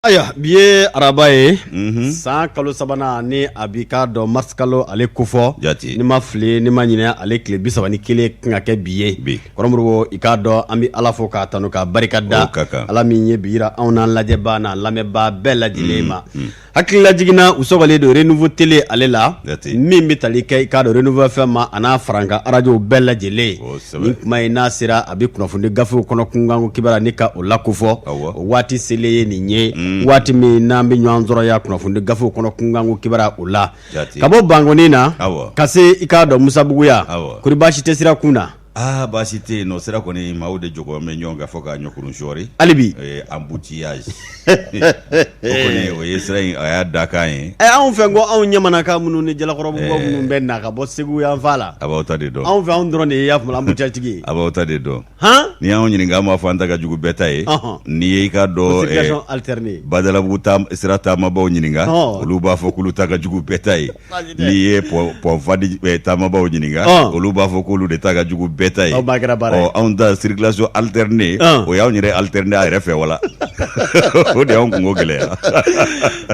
Aya bi ye araba ye san kalo sabanan ni a bi k'a dɔn mars kalo ale kofɔ ni ma fili ni ma ɲinɛ ale tile 31 kan ka kɛ bi ye kɔrɔmɔrɔ i k'a dɔn an bɛ ala fo k'a tanu ka barika da ala min ye bi yira anw n'an lajɛbaa n'a lamɛnbaa bɛɛ lajɛlen ma hakili lajiginna u sɔgɔlen don renouveau télé ale la min bɛ tali kɛ i k'a dɔn renouveau FM ma a n'a faranka radio bɛɛ lajɛlen ni kuma in n'a sera a bɛ kunnafoni gafew kɔnɔ kunkanko kibaruya ni ka o lakofɔ o waati selen ye nin ye waati min n'an bɛ ɲɔgɔn sɔrɔ ya kunnafoni gafew kɔnɔ kunkanko kibaruya o la ka bɔ Bangoni na ka se i k'a dɔn Musabuguya kori baasi tɛ sira kun na. Baasi tɛ yen nɔ sira kɔni maaw de jɔgɔ bɛ ɲɔgɔn kan fɔ ka ɲɔkurun sɔɔri hali bi embouteillage o kɔni o ye sira in a y'a dakan ye anw fɛ ko anw ɲamanaka minnu ni jalakɔrɔbugɔ minnu bɛ na ka bɔ Segu yan fan la a b'aw ta de dɔn anw fɛ anw dɔrɔn de ye y'a faamu embouteillage tigi a b'aw ta de dɔn ni y'anw ɲininka an b'a fɔ an ta ka jugu bɛɛ ta ye n'i ye i ka dɔn circulation alternée Badalabugu sira taamabaw ɲininka olu b'a fɔ k'olu ta ka jugu bɛɛ ta ye n'i ye Pɔnfadi taamabaw ɲininka olu b'a fɔ k'olu de ta ka jugu bɛɛ ta ye anw ta circulation alternée o y'anw yɛrɛ alterné a yɛrɛ fɛ wala o de y'anw kungo gɛlɛya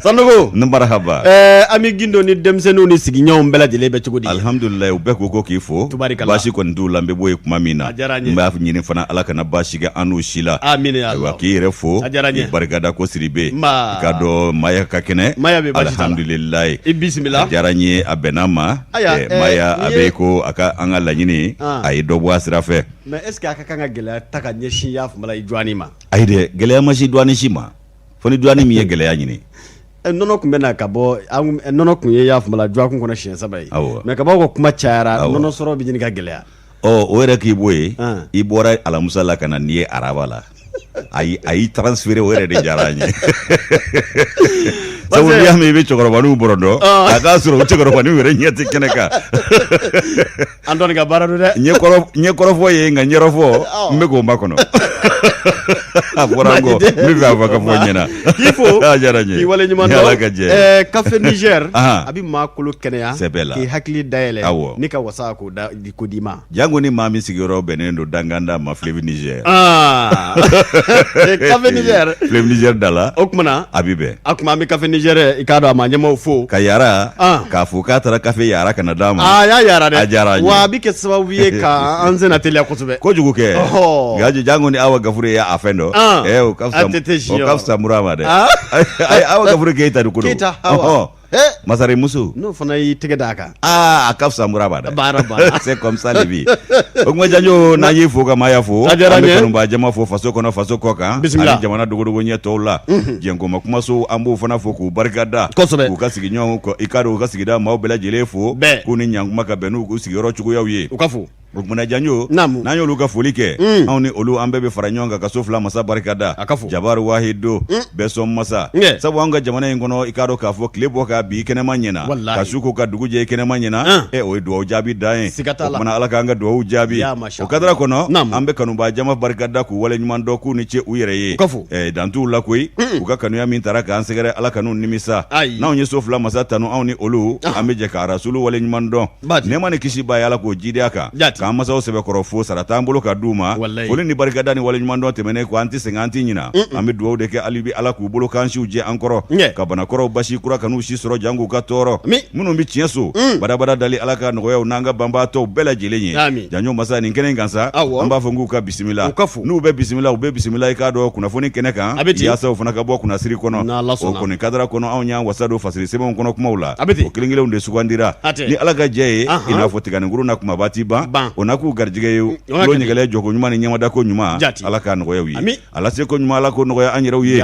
Sanogo ne marahaba Ami Gindo ni denmisɛnninw ni sigiɲɔgɔnw bɛɛ lajɛlen bɛ cogo di alhamdulilayi u bɛɛ ko k'i fo baasi kɔni t'u la n bɛ bɔ yen kuma min na n b'a ɲini fana ala kana baasi kɛ an n'u si la ayiwa k'i yɛrɛ fo k'i barikada ko Siribe i ka dɔn Maya ka kɛnɛ alhamdulilayi i bisimila a diyara n ye a bɛnna ma Maya a bɛ ko a ka an ka laɲini a ye dɔ bɔ a sira fɛ mais est ce que a ka kan ka gɛlɛya ta ka ɲɛsin y'a faamuya Douane ma ayi dɛ gɛlɛya ma si Douane si ma fo ni Douane min ye gɛlɛya ɲini nɔnɔ kun bɛ na ka bɔ nɔnɔ kun ye y'a faamuya Douane kɔnɔ siɲɛ 3 ye mais ka bɔ ko kuma cayara nɔnɔ sɔrɔ bɛ ɲini ka gɛlɛya o yɛrɛ k'i bɔ yen i bɔra Alamusa la ka na n'i ye Araba la a y'i transféré o yɛrɛ de diyara n ye sabu n'i y'a mɛn i bɛ cɛkɔrɔbaninw bɔrɔ dɔn a k'a sɔrɔ o cɛkɔrɔbaninw yɛrɛ ɲɛ tɛ kɛnɛ kan an dɔnni ka baara don dɛ ɲɛ kɔrɔfɔ ye nka ɲɛrɔfɔ n bɛ k'o makɔnɔ a fɔra n kɔ n bɛ fɛ a fɔ ka fɔ ɲɛna k'i fo a diyara n ye k'i waleɲuman dɔn Ala ka jɛ Café Niger a bɛ maa kolo kɛnɛya sɛbɛ la k'i hakili dayɛlɛ ni ka wasa k'o d'i ma jango ni maa min sigiyɔrɔ bɛnnen don Danganda ma Fleuve Niger Café Niger Fleuve Niger da la o kumana a bɛ bɛn a kuma an bɛ Café Niger i k'a dɔn a ma ɲɛmaaw fo ka Yara k'a fɔ k'a taara café Yara kana d'a ma a y'a Yara dɛ a diyara n ye wa a bɛ kɛ sababu ye ka an sen na teliya kosɛbɛ kojugu kɛ nka jango ni Awa Gafure ye a fɛn dɔn o ka fisa Mura ma dɛ Awa Gafure Keita de ko don Masare Muso n'o fana y'i tɛgɛ d'a kan a ka fisa Mura ma dɛ c'est comme ça le bi o kuma janjo n'an y'i fo ka Maya fo an bɛ kanubaa jama fo faso kɔnɔ faso kɔ kan ani jamana dogodogo ɲɛ tɔw la jɛnkoma kumaso an b'o fana fo k'u barikada k'u ka sigiɲɔgɔnw kɔ i ka dɔn u ka sigida maaw bɛɛ lajɛlen fo k'u ni ɲankuma ka bɛn n'u sigiyɔrɔ cogoyaw ye u ka fo o kumana janjo n'an y'olu ka foli kɛ anw ni olu an bɛɛ bɛ fara ɲɔgɔn kan ka so fila masa barikada Jabaru Wahido Bɛsɔn Masa sabu an ka jamana in kɔnɔ i ka dɔn k'a fɔ tile bɔ ka bi kɛnɛma ɲɛna ka su ko ka dugu jɛ kɛnɛma ɲɛna o ye dugawu jaabi dan ye o kumana Ala k'an ka dugawu jaabi o kadara kɔnɔ an bɛ kanubaa jama barikada k'u waleɲuman dɔn k'u ni ce u yɛrɛ ye dan t'u la koyi u ka kanuya min taara k'an sɛgɛrɛ Ala kan'u nimisa n'anw ye so fila masa tanu anw ni olu an bɛ jɛ ka rasulu waleɲuman dɔn nɛɛma ni kisi b'a ye Ala k'o jidenya kan k'an masaw sɛbɛkɔrɔ fo sara t'an bolo ka d'u ma foli ni barikada ni waleɲuman dɔn tɛmɛnen ko an tɛ sɛgɛn an tɛ ɲina an bɛ dugawu de kɛ hali bi Ala k'u bolo k'an siw jɛ an kɔrɔ ka banakɔrɔw basi kura kan'u si sɔrɔ jan k'u ka tɔɔrɔ minnu bɛ tiɲɛ so badabada dali Ala ka nɔgɔyaw n'an ka banbaatɔw bɛɛ lajɛlen ye janjo masa nin kɛnɛ kan sa an b'a fɔ k'u ka bisimila n'u bɛ bisimila u bɛ bisimila i k'a dɔn kunnafoni kɛnɛ kan yaasa u fana ka bɔ kunnasiri kɔnɔ o kɔni kadara kɔnɔ anw y'an wasa don fasiri sɛbɛnw kɔnɔ kumaw la o kelen kelenw de sugandira ni Ala ka jɛ ye i n'a fɔ tiganikuru na kumaba t'i ban o na k'u garijɛgɛ ye ulo ɲɛgɛlɛ jɔko ɲuman ni ɲɛmada ko ɲuman Ala k'a nɔgɔya u ye Ala se ko ɲuman Ala ko nɔgɔya an yɛrɛw ye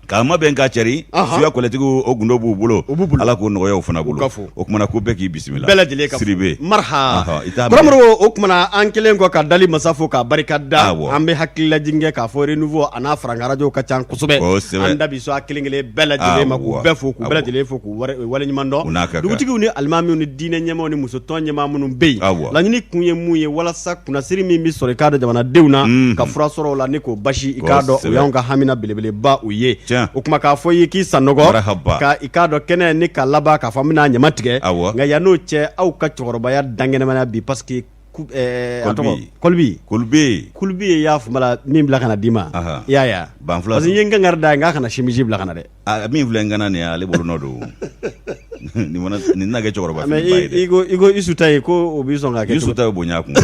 k'a ma bɛn k'a cɛri suya kɔlɛtigiw o gundo b'u bolo Ala k'o nɔgɔya u fana bolo o kumana ko bɛɛ k'i bisimila bɛɛ lajɛlen ka Siribe marha kɔrɔmɔrɔ o kumana an kelen kɔ ka dali masa fo k'a barikada an bɛ hakili lajigin kɛ k'a fɔ renouveau a n'a faranka radio ka ca kosɛbɛ an da bi so a kelen kelen bɛɛ lajɛlen ma k'u bɛɛ fo k'u bɛɛ lajɛlen fo k'u waleɲuman dɔn dugutigiw ni alimamiw ni diinɛ ɲɛmaaw ni musotɔn ɲɛmaa minnu bɛ yen laɲini kun ye mun ye walasa kunnasiri min bɛ sɔrɔ i k'a dɔn jamanadenw na ka fura sɔrɔ o la ni k'o basi i k'a dɔn o y'anw ka hamina belebeleba u ye o kuma k'a fɔ i ye k'i sanɔgɔ ka i k'a dɔn kɛnɛ ni ka laban k'a fɔ an bɛna ɲama tigɛ nka yan n'o cɛ aw ka cɛkɔrɔbaya dankɛnɛmaya bi parce que Kolbi y'a fumala min bila kana d'i ma y'a banfula parce que ye ngar da nga kana chimiji bila kana dɛ min filɛ ngana ni ale bolo nɔ don ni na kɛ cɛkɔrɔba mais igo isuta ye ko o bi sɔn ka kɛ isuta ye bonya kun ma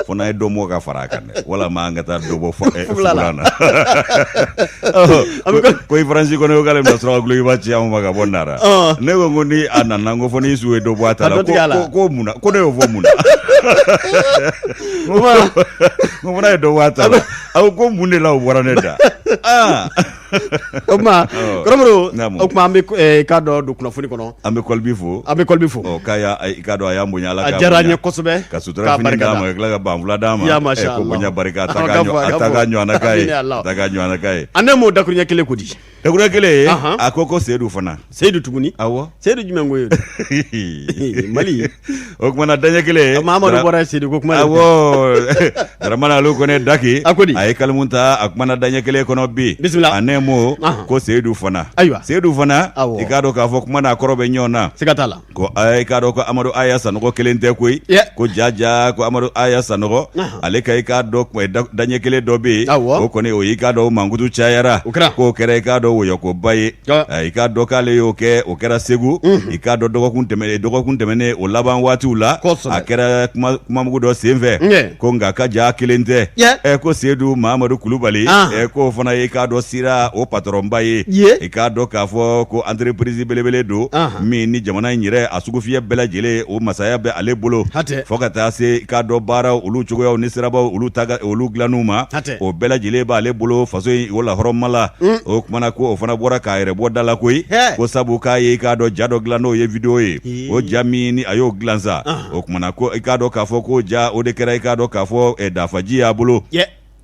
fo n'a ye dɔ mɔ ka fara kan dɛ wala ma an ka taa dɔ bɔ fula na ko i faransi kɔnɔ y'o k'ale minɛ suraka gulo i b'a ci an ma ka bɔ nara ne ko ni a nana ko fɔ ni isu ye dɔ bɔ a ta la ko mun na ko ne y'o fɔ mun na ko fana ye dɔ bɔ a ta la aw ko mun de la o bɔra ne da o tuma Karamɔgɔ o tuma an bɛ k'a dɔ don kunnafoni kɔnɔ an bɛ Kɔlibi fo k'a dɔn a y'an bonya Ala a diyara an ye kosɛbɛ ka sutura fini d'a ma ka tila ka banfula d'a ma ko bonya barika a ta k'a ɲɔgɔnna k'a ye an ne m'o dakuruɲɛ kelen ko di dakuruɲɛ kelen a ko Seyidu fana Seyidu tuguni awɔ Seyidu jumɛn ko ye Mali o kumana daɲɛ kelen Mamadu bɔra Seyidu ko kuma awɔ Daramani Alu Kɔnɛ Daki a ko di a ye kalimu ta a kumana daɲɛ kelen kɔnɔ bi bisimila a ne mo ko Seyidu fana ayiwa Seyidu fana i k'a dɔn k'a fɔ kuma n'a kɔrɔ bɛ ɲɔgɔn na siga t'a la ko i k'a dɔn ko Amadu Aya Sanɔgɔ kelen tɛ koyi ko jaja ko Amadu Aya Sanɔgɔ ale ka i k'a dɔn daɲɛ kelen dɔ bɛ yen o kɔni o y'i k'a dɔn mankutu cayara k'o kɛra i k'a dɔn wɔyɔkoba ye i k'a dɔn k'ale y'o kɛ o kɛra Segu i k'a dɔn dɔgɔkun tɛmɛnen o laban waatiw la a kɛra kumamugu dɔ senfɛ ko nka ka ja kelen tɛ ko Seyidu Mahamadu Kulubali k'o fana i k'a dɔn sira o patɔrɔnba ye i k'a dɔn k'a fɔ ko entreprise belebele don min ni jamana in yɛrɛ a sugu fiyɛ bɛɛ lajɛlen o masaya bɛ ale bolo fo ka taa se i k'a dɔn baaraw olu cogoyaw ni sirabaw olu dilanniw ma o bɛɛ lajɛlen b'ale bolo faso in o lahɔrɔma la o kumana ko o fana bɔra k'a yɛrɛ bɔ da la koyi ko sabu k'a ye i k'a dɔn ja dɔ dilan n'o ye video ye o ja min ni a y'o dilan sa o kumana ko i k'a dɔn k'a fɔ ko ja o de kɛra i k'a dɔn k'a fɔ dafaji y'a bolo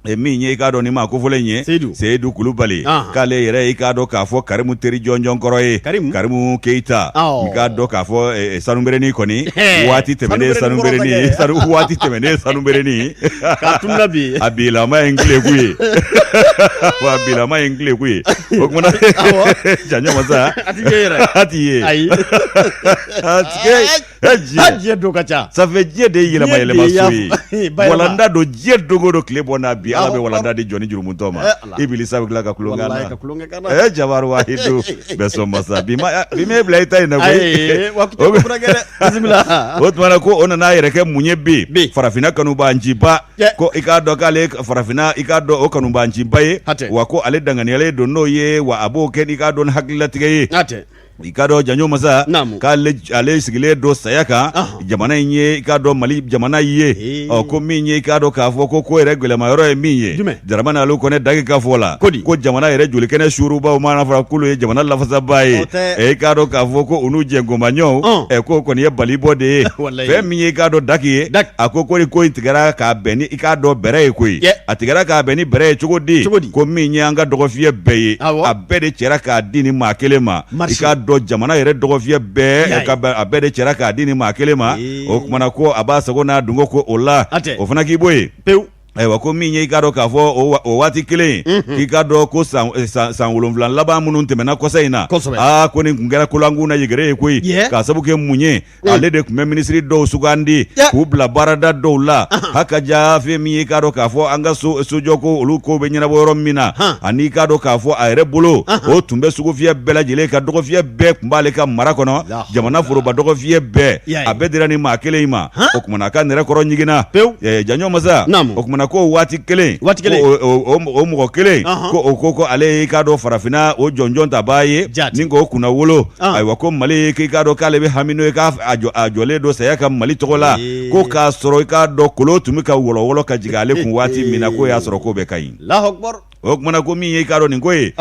min ye i k'a dɔn ni maa kofɔlen ye Seyidu Kulubali k'ale yɛrɛ i k'a dɔn k'a fɔ Karimu teri jɔnjɔn kɔrɔ ye Karimu Keyita i k'a dɔn k'a fɔ sanubereni kɔni waati tɛmɛnen sanubereni a bilama ye n tileku ye wa bilama ye n tileku ye o kumana Janɲɔmasa a ti ye diɲɛ don ka ca sanfɛ diɲɛ de ye yɛlɛma so ye walanda don diɲɛ dogo don tile bɔ n'a bi Ala bɛ walanda di jɔni jurumutɔ ma Ibilisa bɛ tila ka kulonkɛ na Jabaru Wahidu bɛ sɔn masa bi ma bila i ta in na koyi o tumana ko o nana yɛrɛ kɛ mun ye bi farafinna kanubanjiba ko i k'a dɔn k'ale farafinna i k'a dɔn o kanubanjiba ye wa ko ale danganiyalen don n'o ye wa a b'o kɛ i k'a dɔn ni hakililatigɛ ye i k'a dɔn Janɲɔmasa k'ale sigilen don saya kan jamana in ye i k'a dɔn Mali jamana ye ko min ye i k'a dɔn k'a fɔ ko yɛrɛ gɛlɛmayɔrɔ ye min ye Daramani Alu Kɔnɛ Daki ka fɔ la ko jamana yɛrɛ jolikɛnɛ suurubaw mana fɔra k'olu ye jamana lafasaba ye i k'a dɔn k'a fɔ ko u n'u jɛngomaɲɔw k'o kɔni ye balibɔ de ye fɛn min ye i k'a dɔn Daki ye a ko in tigɛra k'a bɛn ni i k'a dɔn bɛrɛ ye koyi a tigɛra k'a bɛn ni bɛrɛ ye cogo di ko min ye an ka dɔgɔfiyɛ bɛɛ ye a bɛɛ de cɛra k'a di ni maa kelen ma i k'a dɔn jamana yɛrɛ dɔgɔfiyɛ bɛɛ a bɛɛ de cɛra k'a di ni maa kelen ma o kumana ko a b'a sago n'a dungo ko o la o fana k'i bɔ yen ayiwa ko min ye i k'a dɔn k'a fɔ o waati kelen k'i k'a dɔn ko san 7 laban minnu tɛmɛna kɔsa in na ko nin kun kɛra kolankun na yegere ye koyi k'a sabu kɛ mun ye ale de tun bɛ minisiri dɔw sugandi k'u bila baarada dɔw la hakaja fɛn min ye i k'a dɔn k'a fɔ an ka sojɔ ko olu ko bɛ ɲɛnabɔ yɔrɔ min na ani i k'a dɔn k'a fɔ a yɛrɛ bolo o tun bɛ sugufiyɛ bɛɛ lajɛlen ka dɔgɔfiyɛ bɛɛ tun b'ale ka mara kɔnɔ jamana foroba dɔgɔfiyɛ bɛɛ a bɛɛ dira ni maa kelen in ma o kumana a ka nɛrɛ kɔrɔ ɲiginna Janɲɔmasa o kumana ko waati kelen o mɔgɔ kelen ko ale i k'a dɔn farafinna o jɔnjɔn ta b'a ye ni k'o kunna wolo ayiwa ko Mali k'i k'a dɔn k'ale bɛ hami n'o ye k'a jɔlen don saya ka Mali tɔgɔ la ko k'a sɔrɔ i k'a dɔn kolo tun bɛ ka wɔlɔwɔlɔ ka jigin ale kun waati min na k'o y'a sɔrɔ k'o bɛ ka ɲi o kumana ko min ye i k'a dɔn nin ko ye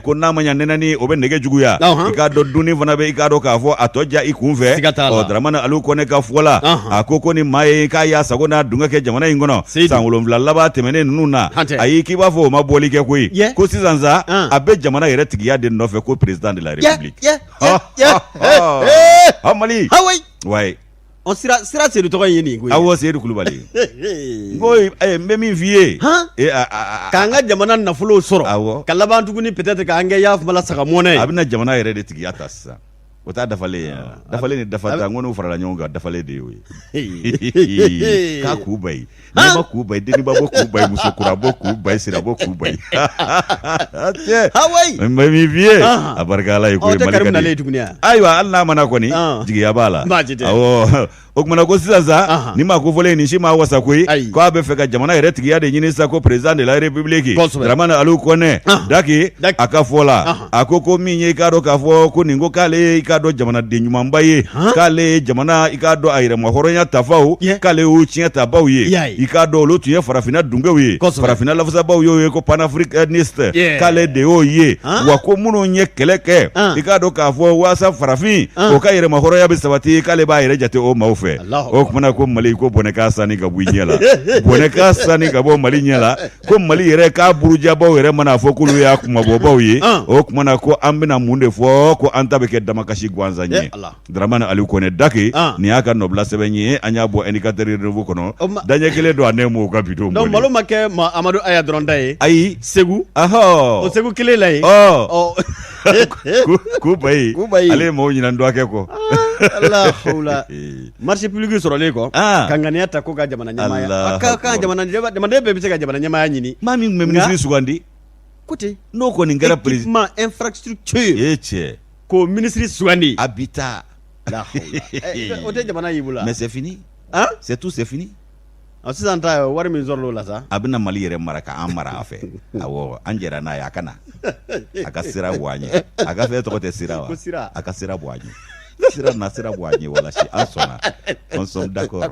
ko n'a ma ɲɛ nɛnɛni o bɛ nɛgɛ juguya i k'a dɔn dunni fana bɛ i k'a dɔn k'a fɔ a tɔ ja i kun fɛ Daramani Alu Kɔnɛ ka fɔ la a ko ni maa ye k'a y'a sago n'a dungɛ kɛ jamana in kɔnɔ san 7 laban tɛmɛnen ninnu na ayi k'i b'a fɔ o ma bɔli kɛ koyi ko sisan sa a bɛ jamana yɛrɛ tigiya de nɔfɛ ko président de la république Mali wayi sira Seyidu tɔgɔ ye nin koyi awɔ Seyidu Kulubali n ko n bɛ min f'i ye k'an ka jamana nafolo sɔrɔ ka laban tuguni peut-être k'an kɛ y'a fɔla saga mɔnɛ a bɛna jamana yɛrɛ de tigiya ta sisan o t'a dafalen dafalen ni dafa ta ngo no farala ɲɔgɔn kan dafalen de y'o ye k'a k'u ba ye n'i ma k'u ba ye deniba bɔ k'u ba ye musokura bɔ k'u ba ye sira bɔ k'u ba ye mɛ min f'i ye a barika Ala ye ko ye Mali ka di ayiwa hali n'a mana kɔni jigiya b'a la awɔ o kumana ko sisan sa ni ma ko fɔlen ni si ma wasa koyi ko a bɛ fɛ ka jamana yɛrɛ tigiya de ɲini sa ko président de la république Dramane Aliu Kone Daki a ka fɔ la a ko min ye i k'a dɔn k'a fɔ ko nin ko k'ale ye i k'a dɔn jamanaden ɲumanba ye k'ale ye jamana i k'a dɔn a yɛrɛma hɔrɔnya tafaw k'ale y'u tiɲɛ tabaw ye i k'a dɔn olu tun ye farafinna dunkew ye farafinna lafasabaw y'o ye ko panafricaniste k'ale de y'o ye wa ko minnu ye kɛlɛ kɛ i k'a dɔn k'a fɔ waasa farafin o ka yɛrɛma hɔrɔnya bɛ sabati k'ale b'a yɛrɛ jate o maaw fɛ o kumana ko Mali ko bɔnɛk'a sanni ka bɔ i ɲɛ la bɔnɛk'a sanni ka bɔ Mali ɲɛ la ko Mali yɛrɛ k'a burujabaw yɛrɛ mana fɔ k'olu y'a kumabɔbaw ye o kumana ko an bɛna mun de fɔ ko an ta bɛ kɛ damakasi gansan ye Dramane Aliu Kone Daki nin y'a ka nɔbila sɛbɛn ye an y'a bɔ indicateur revue kɔnɔ daɲɛ kelen don a ne m'o ka bidon donc malo ma kɛ Amadu Aya dɔrɔn ta ye ayi Segu o Segu kelen la ye ku bayi ale ye maaw ɲinan dɔ kɛ kɔ Allah hawla marché public sɔrɔlen kɔ ka ŋaniya ta ko ka jamana ɲɛmaaya ka jamanaden bɛɛ bɛ se ka jamana ɲɛmaaya ɲini maa min bɛ ministre sugandi kote n'o kɔni kɛra équipement infrastructure cɛ ko ministre sugandi a bi taa o tɛ jamana y'i bolo mais c'est fini c'est tout c'est fini sisan ta wari min sɔrɔla o la sa a bɛna Mali yɛrɛ mara k'an mara a fɛ awɔ an jɛra n'a ye a ka na a ka sira bɔ an ye a ka fɛn tɔgɔ tɛ sira wa a ka sira bɔ an ye sira na sira bɔ an ye walasi an sɔnna on sommes d'accord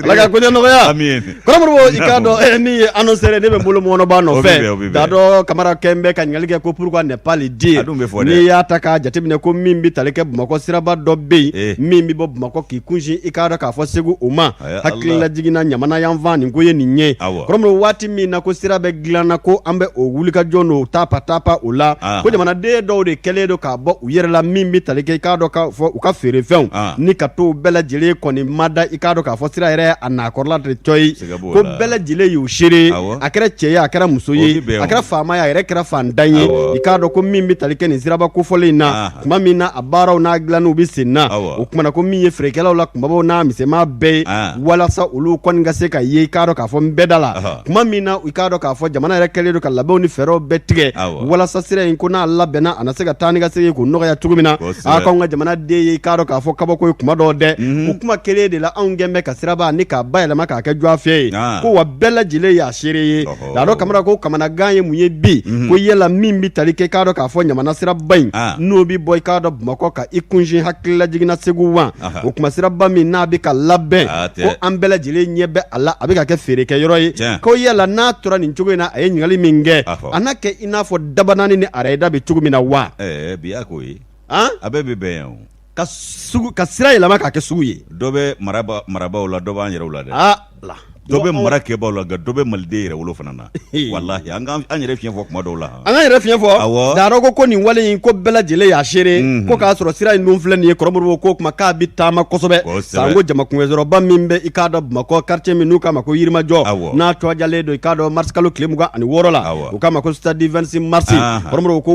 Ala ka koɲɛ nɔgɔya amin Kɔrɔmɔrɔ i k'a dɔn min ye annoncé ne bɛ bolo mɔnɔba nɔfɛ k'a dɔn Kamara kɛn bɛ ka ɲininkali kɛ ko pourquoi ne pas le dire n'i y'a ta k'a jateminɛ ko min bɛ tali kɛ Bamakɔ siraba dɔ bɛ yen min bɛ bɔ Bamakɔ k'i kunsin i k'a dɔn k'a fɔ Segu o ma hakilila jiginna ɲamana yanfan nin ko ye nin ye Kɔrɔmɔrɔ waati min na ko sira bɛ dilanna ko an bɛ o wulikajɔ n'o tapa o la ko jamanaden dɔw de kɛlen don k'a bɔ u yɛrɛ la min bɛ tali kɛ i k'a dɔn k'a fɔ u ka feerefɛnw ni ka to bɛɛ lajɛlen kɔni ma da i k'a dɔn k'a fɔ sira yɛrɛ a nakɔrɔla de tɔ ye ko bɛɛ lajɛlen y'u seere a kɛra cɛ ye a kɛra muso ye a kɛra faama ye a yɛrɛ kɛra fantan ye i k'a dɔn ko min bɛ tali kɛ nin siraba kofɔlen in na tuma min na a baaraw n'a dilanniw bɛ sen na o kumana ko min ye feerekɛlaw la kunbabaw n'a misɛnman bɛɛ ye walasa olu kɔni ka se ka ye i k'a dɔn k'a fɔ n bɛɛ da la tuma min na i k'a dɔn k'a fɔ jamana yɛrɛ kɛlen don ka labɛnw ni fɛɛrɛw bɛɛ tigɛ walasa sira in ko n'a labɛnna a na se ka taa ni ka segin k'o nɔgɔya cogo min na a k'anw ka jamana den ye i k'a dɔn k'a fɔ kabako ye kuma dɔw dɛ o kuma kelen de la anw gɛn bɛ ka siraba ni k'a bayɛlɛma k'a kɛ jɔafiyɛ ye ko wa bɛɛ lajɛlen y'a seere ye k'a dɔn Kamara ko kamanagan ye mun ye bi ko yala min bɛ tali kɛ k'a dɔn k'a fɔ ɲamana siraba in n'o bɛ bɔ i k'a dɔn Bamakɔ ka i kunsin hakilila jiginna Segu wa o kuma siraba min n'a bɛ ka labɛn ko an bɛɛ lajɛlen ɲɛ bɛ a la a bɛ ka kɛ feerekɛyɔrɔ ye ko yala n'a tora nin cogo in na a ye ɲininkali min kɛ a n'a kɛ i n'a fɔ dabanaani ni arayida bɛ cogo min na wa bi y'a ko ye a bɛɛ bɛ bɛn yan o ka sira yɛlɛma k'a kɛ sugu ye dɔ bɛ marabaw la dɔ b'an yɛrɛw la dɛ dɔ bɛ mara kɛbaw la nka dɔ bɛ maliden yɛrɛ wolo fana na walahi an yɛrɛ fiɲɛ fɔ kuma dɔw la an ka yɛrɛ fiɲɛ fɔ Daaro ko nin wale in ko bɛɛ lajɛlen y'a seere ko k'a sɔrɔ sira in dun filɛ nin ye Kɔrɔmɔrɔ ko kuma k'a bɛ taama kosɛbɛ san ko jamakunbɛnsɔrɔba min bɛ i k'a dɔn Bamakɔ quartier min n'u k'a ma ko Yirimajɔ n'a tɔjalen don i k'a dɔn mars kalo tile 26 la u k'a ma ko stade 26 mars Kɔrɔmɔrɔ ko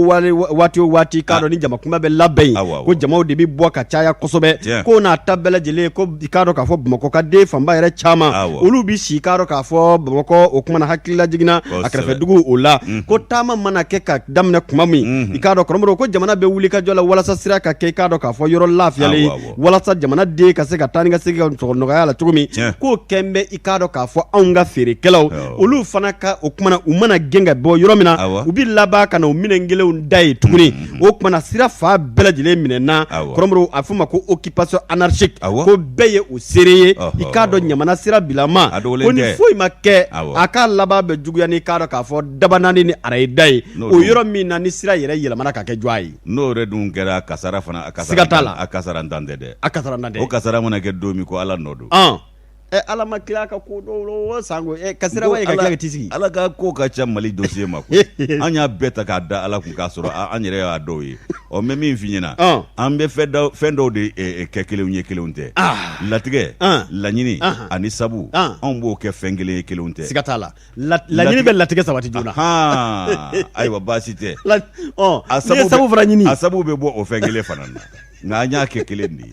waati o waati k'a dɔn ni jamakunbɛ bɛ labɛn ko jamaw de bɛ bɔ ka caya kosɛbɛ ko n'a ta bɛɛ lajɛlen ko i k'a dɔn k'a fɔ Bamakɔ ka den fanba yɛrɛ caman olu bi si k'a dɔn k'a fɔ Bamakɔ o kumana hakilila jiginna a kɛrɛfɛ dugu o la ko taama mana kɛ ka daminɛ kuma min i k'a dɔn Kɔrɔmɔrɔ ko jamana bɛ wuli ka jɔ la walasa sira ka kɛ i k'a dɔn k'a fɔ yɔrɔ lafiyalen ye walasa jamana den ka se ka taa ni ka segin ka sɔrɔ nɔgɔya la cogo min k'o kɛn bɛ i k'a dɔn k'a fɔ anw ka feerekɛlaw olu fana ka o kumana u mana gɛn ka bɔ yɔrɔ min na u bɛ laban ka na o minɛn kelenw da ye tuguni o kumana sira fa bɛɛ lajɛlen minɛna Kɔrɔmɔrɔ a fɔ ma ko occupation anarchique ko bɛɛ ye o seere ye i k'a dɔn ɲamana sira bilama ko ni foyi ma kɛ a ka laban bɛ juguya ni k'a dɔn k'a fɔ dabanaani ni arayida ye o yɔrɔ min na ni sira yɛrɛ yɛlɛmana ka kɛ jɔ ye n'o yɛrɛ dun kɛra kasara fana siga t'a la a kasara ntan tɛ dɛ a kasara ntan tɛ o kasara mana kɛ don min ko Ala nɔ don ala ma kila ka ko do sango kasira wa ka kila tisigi ala ka ko ka ca Mali dossier ma ko an y'a bɛɛ ta k'a da ala kun k'a sɔrɔ an yɛrɛ y'a dɔw ye ɔ mɛ min f'i ɲɛna an bɛ fɛn dɔw de kɛ kelenw ye kelenw tɛ latigɛ laɲini ani sabu anw b'o kɛ fɛn kelen ye kelenw tɛ siga t'a la laɲini bɛ latigɛ sabati joona ayiwa baasi tɛ a sabu fana ɲini a sabu bɛ bɔ o fɛn kelen fana na nka an y'a kɛ kelen de ye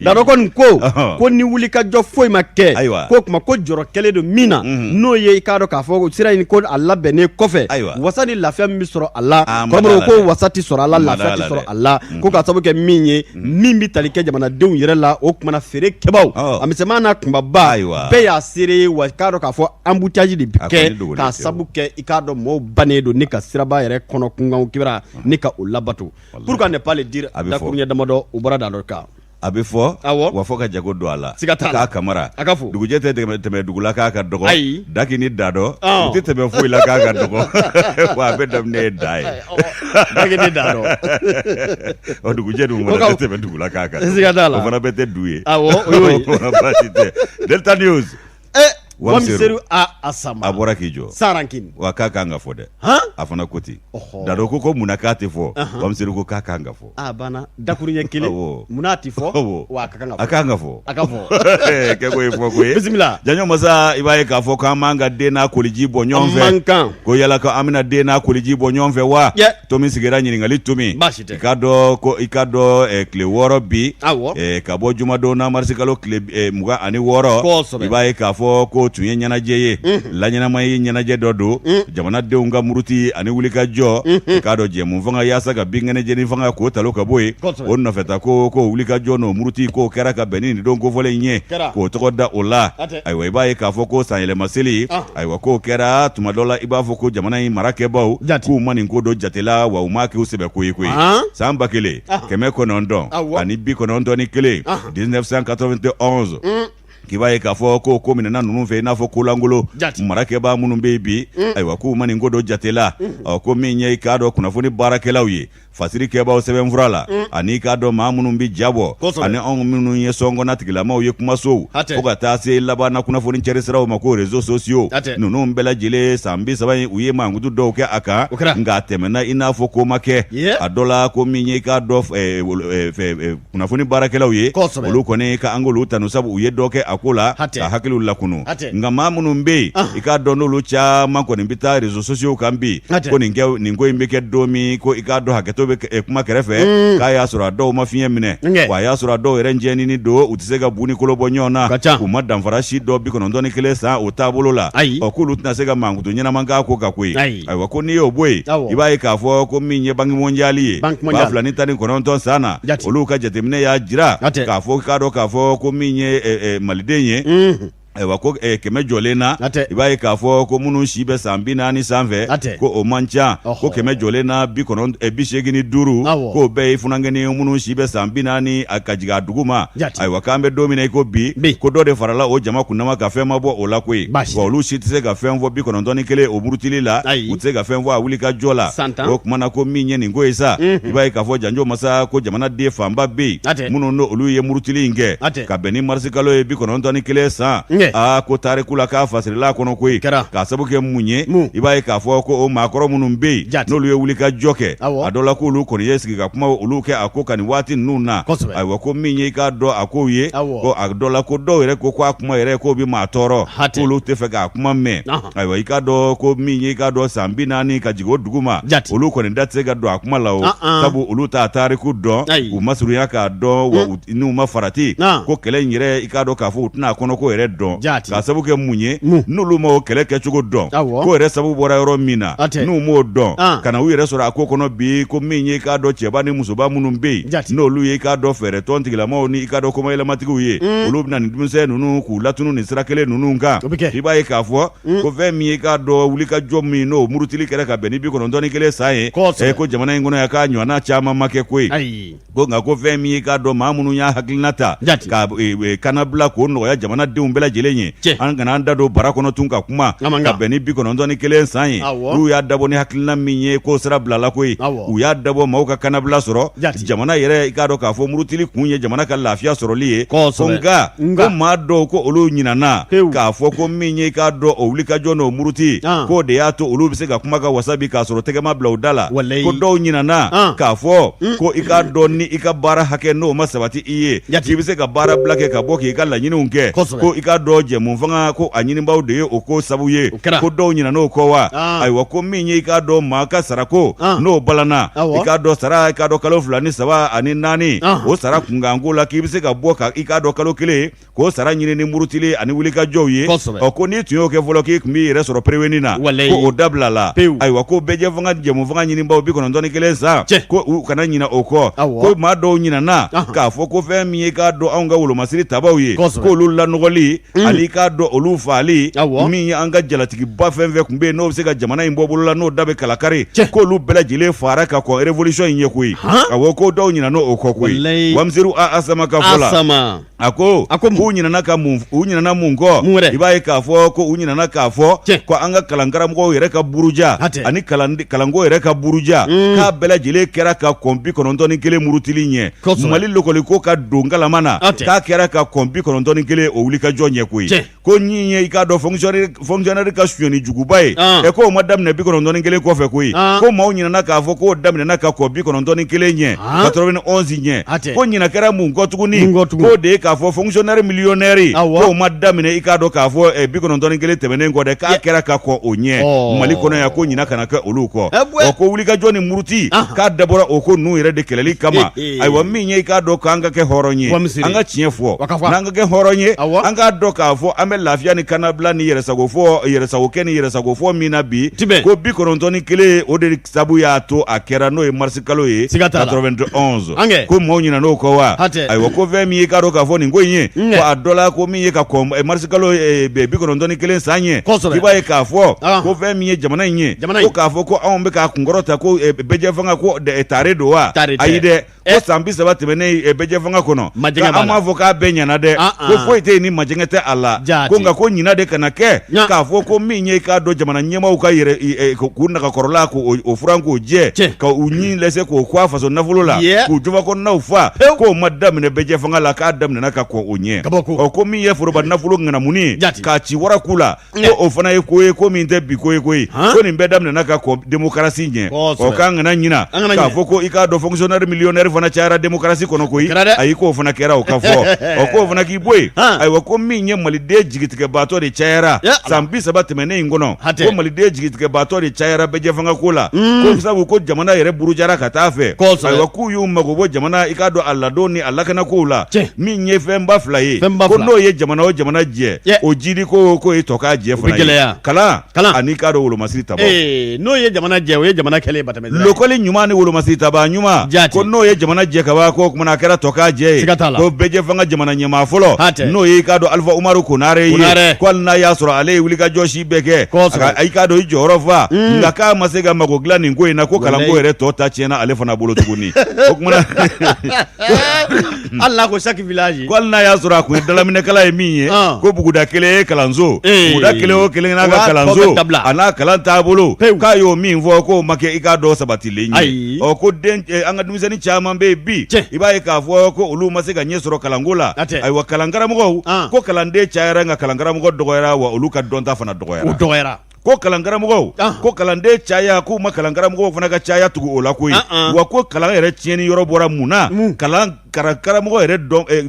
dadɔ kɔni ko ni wuli ka jɔ foyi ma kɛ ko kuma ko jɔrɔ kɛlen don min na n'o ye i k'a dɔn k'a fɔ sira in ko a labɛnnen kɔfɛ wasa ni lafiya min bɛ sɔrɔ a la kɔrɔmɔrɔ ko wasa tɛ sɔrɔ a la lafiya tɛ sɔrɔ a la ko k'a sababu kɛ min ye min bɛ tali kɛ jamanadenw yɛrɛ la o kumana feere kɛbaaw a misɛnman n'a kunbaba bɛɛ y'a seere wa k'a dɔn k'a fɔ embouteillage de bɛ kɛ k'a sababu kɛ i k'a dɔn mɔɔw bannen don ni ka siraba yɛrɛ kɔnɔ kunkanw kibara ni ka o labato pour qu'on ne pas le dire dakuruɲɛ damadɔ u bɔra dadɔ kan a bɛ fɔ wa fɔ ka jago don a la k'a kamara dugujɛ tɛ tɛmɛ dugu la k'a ka dɔgɔ daki ni da dɔ u tɛ tɛmɛ foyi la k'a ka dɔgɔ wa a bɛ daminɛ ye da ye daki ni da dɔ ɔ dugujɛ dun fana tɛ tɛmɛ dugu la k'a ka dɔgɔ o fana bɛɛ tɛ du ye baasi tɛ Delta News Wamiseru Asama a bɔra k'i jɔ Sarankin wa k'a kan ka fɔ dɛ a fana ko ten dadɔ ko munna k'a tɛ fɔ Wamiseru ko k'a kan ka fɔ a banna dakuruɲɛ kelen munna tɛ fɔ wa a ka kan ka fɔ a kan ka fɔ a ka fɔ kɛ ko ye fɔ ko ye bisimila Janjo Masa i b'a ye k'a fɔ k'an m'an ka den n'a koliji bɔ ɲɔgɔn fɛ ko yala ko an bɛna den n'a koliji bɔ ɲɔgɔn fɛ wa Tomi sigira ɲininkali Tomi baasi tɛ i k'a dɔn tile 6 bi ka bɔ jumadon na marisi kalo tile 26 i b'a ye k'a fɔ ko tun ye ɲɛnajɛ ye laɲɛnama ye ɲɛnajɛ dɔ don jamanadenw ka muruti ani wuli ka jɔ k'a dɔn jɛmu fanga yaasa ka binkɛnɛ jeni fanga k'o talo ka bɔ yen o nɔfɛta ko wuli ka jɔ n'o muruti k'o kɛra ka bɛn ni nin don kofɔlen ye k'o tɔgɔ da o la ayiwa i b'a ye k'a fɔ ko sanyɛlɛma seli ayiwa k'o kɛra tuma dɔ la i b'a fɔ ko jamana in marakɛbaw k'u ma nin ko dɔ jatela wa u m'a k'u sɛbɛ ko ye koyi san 1991 ani 91 1991 k'i b'a ye k'a fɔ ko minɛna ninnu fɛ i n'a fɔ kolangolo marakɛbaa minnu bɛ yen bi ayiwa k'u ma nin ko dɔ jatela ko min ye i k'a dɔn kunnafoni baarakɛlaw ye fasirikɛbaw sɛbɛnfura la ani k'a dɔn maa minnu bɛ jabɔ ani anw minnu ye sɔngɔnna tigilamaw ye kumasow fo ka taa se labanna kunnafoni cɛrisiraw ma ko réseaux sociaux ninnu bɛɛ lajɛlen san 30 in u ye mankutu dɔw kɛ a kan nka a tɛmɛna i n'a fɔ ko ma kɛ a dɔ la ko min ye i k'a dɔn kunnafoni baarakɛlaw ye olu kɔni ka an k'olu tanu sabu u ye dɔ kɛ a ko la ka hakiliw lakunu nka maa minnu bɛ yen i k'a dɔn n'olu caman kɔni bɛ taa réseaux sociaux kan bi ko nin ko in bɛ kɛ don min ko i k'a dɔn hakɛto bɛ kuma kɛrɛfɛ k'a y'a sɔrɔ a dɔw ma fiɲɛ minɛ wa a y'a sɔrɔ a dɔw yɛrɛ ncɛnini don u tɛ se ka bu ni kolo bɔ ɲɔgɔn na u ma danfara si dɔ 91 san o taabolo la k'olu tɛna se ka mankutu ɲɛnama k'a ko ka koyi ayiwa ko n'i y'o bɔ yen i b'a ye k'a fɔ ko min ye banki mondiale ye 2019 san na olu ka jateminɛ y'a jira k'a fɔ k'a dɔn k'a fɔ ko min ye maliden ye ayiwa ko kɛmɛ jɔlen na i b'a ye k'a fɔ ko minnu si bɛ san 40 sanfɛ ko o man ca ko kɛmɛ jɔlen na 85 k'o bɛɛ ye funankɛni minnu si bɛ san 40 a ka jigin a dugu ma ayiwa k'an bɛ don min na i ko bi ko dɔ de farala o jama kunnama ka fɛn ma bɔ o la koyi wa olu si tɛ se ka fɛn fɔ 91 o murutili la u tɛ se ka fɛn fɔ a wuli ka jɔ la o kumana ko min ye nin ko ye sa i b'a ye k'a fɔ Janjo Masa ko jamanaden fanba bɛ yen minnu n'olu ye murutili in kɛ ka bɛn ni marisi kalo ye 91 san ko tariku la k'a fasirila kɔnɔ koyi k'a sabu kɛ mun ye i b'a ye k'a fɔ ko o maakɔrɔ minnu bɛ yen n'olu ye wuli ka jɔ kɛ a dɔ la k'olu kɔni ye sigi ka kuma olu kɛ a ko ka nin waati ninnu na ayiwa ko min ye i k'a dɔn a kow ye ko a dɔ la ko dɔw yɛrɛ ko a kuma yɛrɛ k'o bɛ maa tɔɔrɔ k'olu tɛ fɛ k'a kuma mɛn ayiwa i k'a dɔn ko min ye i k'a dɔn san 40 ka jigin o dugu ma olu kɔni da tɛ se ka don a kuma la o sabu olu t'a tariku dɔn u ma surunya k'a dɔn wa n'u ma farati ko kɛlɛ in yɛrɛ i k'a dɔn k'a fɔ u tɛna kɔnɔko yɛrɛ dɔn k'a sabu kɛ mun ye n'olu ma o kɛlɛ kɛcogo dɔn ko yɛrɛ sabu bɔra yɔrɔ min na n'u m'o dɔn ka na u yɛrɛ sɔrɔ a ko kɔnɔ bi ko min ye i k'a dɔn cɛba ni musoba minnu bɛ yen n'olu ye i k'a dɔn fɛɛrɛtɔn tigilamaw ni i k'a dɔn komayɛlɛmatigiw ye olu bɛna nin denmisɛn ninnu k'u latunu nin sira kelen ninnu kan i b'a ye k'a fɔ ko fɛn min ye i k'a dɔn wuli ka jɔ min n'o murutili kɛra ka bɛn ni 91 san ye ko jamana in kɔnɔ yan k'a ɲɔgɔnna caman ma kɛ koyi ko nka ko fɛn min ye i k'a dɔn maa minnu y'a hakilina ta ka kana bila k'o nɔgɔya jamanadenw bɛɛ lajɛlen kelen ye an kana an da don bara kɔnɔ tun ka kuma ka bɛn ni 91 san ye n'u y'a dabɔ ni hakilina min ye k'o sira bilala koyi u y'a dabɔ maaw ka kanabila sɔrɔ jamana yɛrɛ i k'a dɔn k'a fɔ murutili kun ye jamana ka lafiya sɔrɔli ye ko nka ko maa dɔw ko olu ɲinana k'a fɔ ko min ye i k'a dɔn o wulikajɔ n'o muruti k'o de y'a to olu bɛ se ka kuma ka wasabi k'a sɔrɔ tɛgɛma bila u da la ko dɔw ɲinana k'a fɔ ko i k'a dɔn ni i ka baara hakɛ n'o ma sabati i ye k'i bɛ se ka baara bila kɛ ka bɔ k'i ka laɲiniw kɛ ko i k'a dɔn jɛmu fanga ko a ɲinibaaw de ye o ko sabu ye ko dɔw ɲinan'o kɔ wa ayiwa ko min ye i k'a dɔn maa ka sarako n'o balana i k'a dɔn sara i k'a dɔn kalo 2 ni 3 ani 4 o sara kunkanko la k'i bɛ se ka bɔ ka i k'a dɔn kalo 1 k'o sara ɲini ni murutili ani wulikajɔw ye ko n'i tun y'o kɛ fɔlɔ k'i tun b'i yɛrɛ sɔrɔ pereweni na ko o dabila la ayiwa ko bɛɛ fanga jɛmu fanga ɲinibaaw 91 san ko u kana ɲina o kɔ ko maa dɔw ɲinana k'a fɔ ko fɛn min ye k'a dɔn anw ka wolomasiri tabaw ye k'olu lanɔgɔli ani k'a dɔn olu faali min ye an ka jalatigiba fɛn fɛn tun bɛ yen n'o bɛ se ka jamana in bɔ bolo la n'o da bɛ kalakari k'olu bɛɛ lajɛlen fara ka kɔn révolution in ye koyi awɔ ko dɔw ɲinana o kɔ koyi Wamsiru Asama ka fɔ la a ko k'u ɲinana mun kɔ i b'a ye k'a fɔ ko u ɲinana k'a fɔ ko an ka kalankaramɔgɔw yɛrɛ ka buruja ani kalanko yɛrɛ ka buruja k'a bɛɛ lajɛlen kɛra ka kɔn 91 murutili ɲɛ Mali lɔkɔliko ka don kalama na k'a kɛra ka kɔn 91 o wulikajɔ ɲɛ koyi ko ɲin ye i k'a dɔn fonctionnaire ka suyɛni juguba ye k'o ma daminɛ 91 kɔfɛ koyi ko maaw ɲinana k'a fɔ k'o daminɛna ka kɔn 91 ɲɛ 91 ɲɛ ko ɲina kɛra mun kɔ tuguni k'o de ye k'a fɔ fonctionnaire millionnaire k'o ma daminɛ i k'a dɔn k'a fɔ 91 tɛmɛnen kɔ dɛ k'a kɛra ka kɔn o ɲɛ Mali kɔnɔ yan ko ɲina kana kɛ olu kɔ ko wulikajɔ ni muruti k'a dabɔra o ko ninnu yɛrɛ de kɛlɛli kama ayiwa min ye i k'a dɔn k'an ka kɛ hɔrɔn ye an ka tiɲɛ fɔ n'an ka kɛ hɔrɔn ye an k'a dɔn k'a fɔ an bɛ lafiya ni kanabila ni yɛrɛsagokɛ ni yɛrɛsagofɔ min na bi ko 91 o de sabu y'a to a kɛra n'o ye mars kalo ye 91 ko maaw ɲinan'o kɔ wa ayiwa ko fɛn min ye i k'a dɔn k'a fɔ nin ko in ye ko a dɔ la ko min ye ka kɔn mars kalo 91 san ɲɛ i b'a ye k'a fɔ ko fɛn min ye jamana in ye ko k'a fɔ ko anw bɛ k'a kunkɔrɔta ko bɛjɛ fanga ko tare don wa ayi dɛ ko san 30 tɛmɛnen bɛjɛ fanga kɔnɔ an m'a fɔ k'a bɛɛ ɲɛna dɛ ko foyi tɛ yen ni majɛngɛ tɛ a la ko nka ko ɲina de kana kɛ k'a fɔ ko min ye k'a dɔn jamana ɲɛmaaw ka yɛrɛ k'u nagakɔrɔla k'o furan k'o jɛ ka u ɲin lɛsɛ k'o kɔ a faso nafolo la k'u jɔfakɔnɔnaw fa k'o ma daminɛ bɛjɛ fanga la k'a daminɛna ka kɔn o ɲɛ ko min ye foroba nafolo ŋanamuni ye k'a ci waraku la ko o fana ye ko ye ko min tɛ bi ko ye koyi ko nin bɛɛ daminɛna ka kɔn démocratie ɲɛ k'an kana ɲina k'a fɔ ko i k'a dɔn fonctionnaire millionnaire fana cayara démocratie kɔnɔ koyi ayi k'o fana kɛra o ka fɔ k'o fana k'i bɔ yen ayiwa ko min ye maliden jigitigɛbaatɔ de cayara san 30 tɛmɛnen in kɔnɔ ko maliden jigitigɛbaatɔ de cayara bɛjɛ fanga ko la ko sabu ko jamana yɛrɛ burujara ka taa fɛ ayiwa k'u y'u mago bɔ jamana i k'a dɔn a ladon ni a lakana kow la min ye fɛnba fila ye ko n'o ye jamana o jamana jɛ o jidi ko ye tɔ k'a jɛ fana ye kalan ani k'a dɔn wolomasiri tabɔ n'o ye jamana jɛ o ye jamana kɛlen batamɛ lokɔli ɲuman ni wolomasiri taba ɲuman ko n'o ye jamana jɛ ka ban ko kumana a kɛra tɔ k'a jɛ ye ko bɛjɛ fanga jamana ɲɛmaa fɔlɔ n'o ye i k'a dɔn Alpha Umaru Konare ye ko hali n'a y'a sɔrɔ ale ye wulikajɔ si bɛɛ kɛ i k'a dɔn i jɔyɔrɔ fa nka k'a ma se ka mago dilan nin ko in na ko kalanko yɛrɛ tɔ ta tiɲɛna ale fana bolo tuguni o kumana hali n'a ko chaque village ko hali n'a y'a sɔrɔ a kun ye dalaminɛkala ye min ye ko buguda kelen ye kalanso buguda kelen o kelen n'a ka kalanso a n'a kalan taabolo k'a y'o min fɔ k'o ma kɛ i k'a dɔn sabatilen ye ko an ka denmisɛnnin caman bɛ yen bi i b'a ye k'a fɔ ko olu ma se ka ɲɛ sɔrɔ kalanko la ayiwa kalankaramɔgɔw ko kalanden cayara nka kalankaramɔgɔ dɔgɔyara wa olu ka dɔnta fana dɔgɔyara ko kalankaramɔgɔw ko kalanden caya k'u ma kalankaramɔgɔw fana ka caya tugu o la koyi wa ko kalan yɛrɛ tiɲɛni yɔrɔ bɔra mun na karamɔgɔ yɛrɛ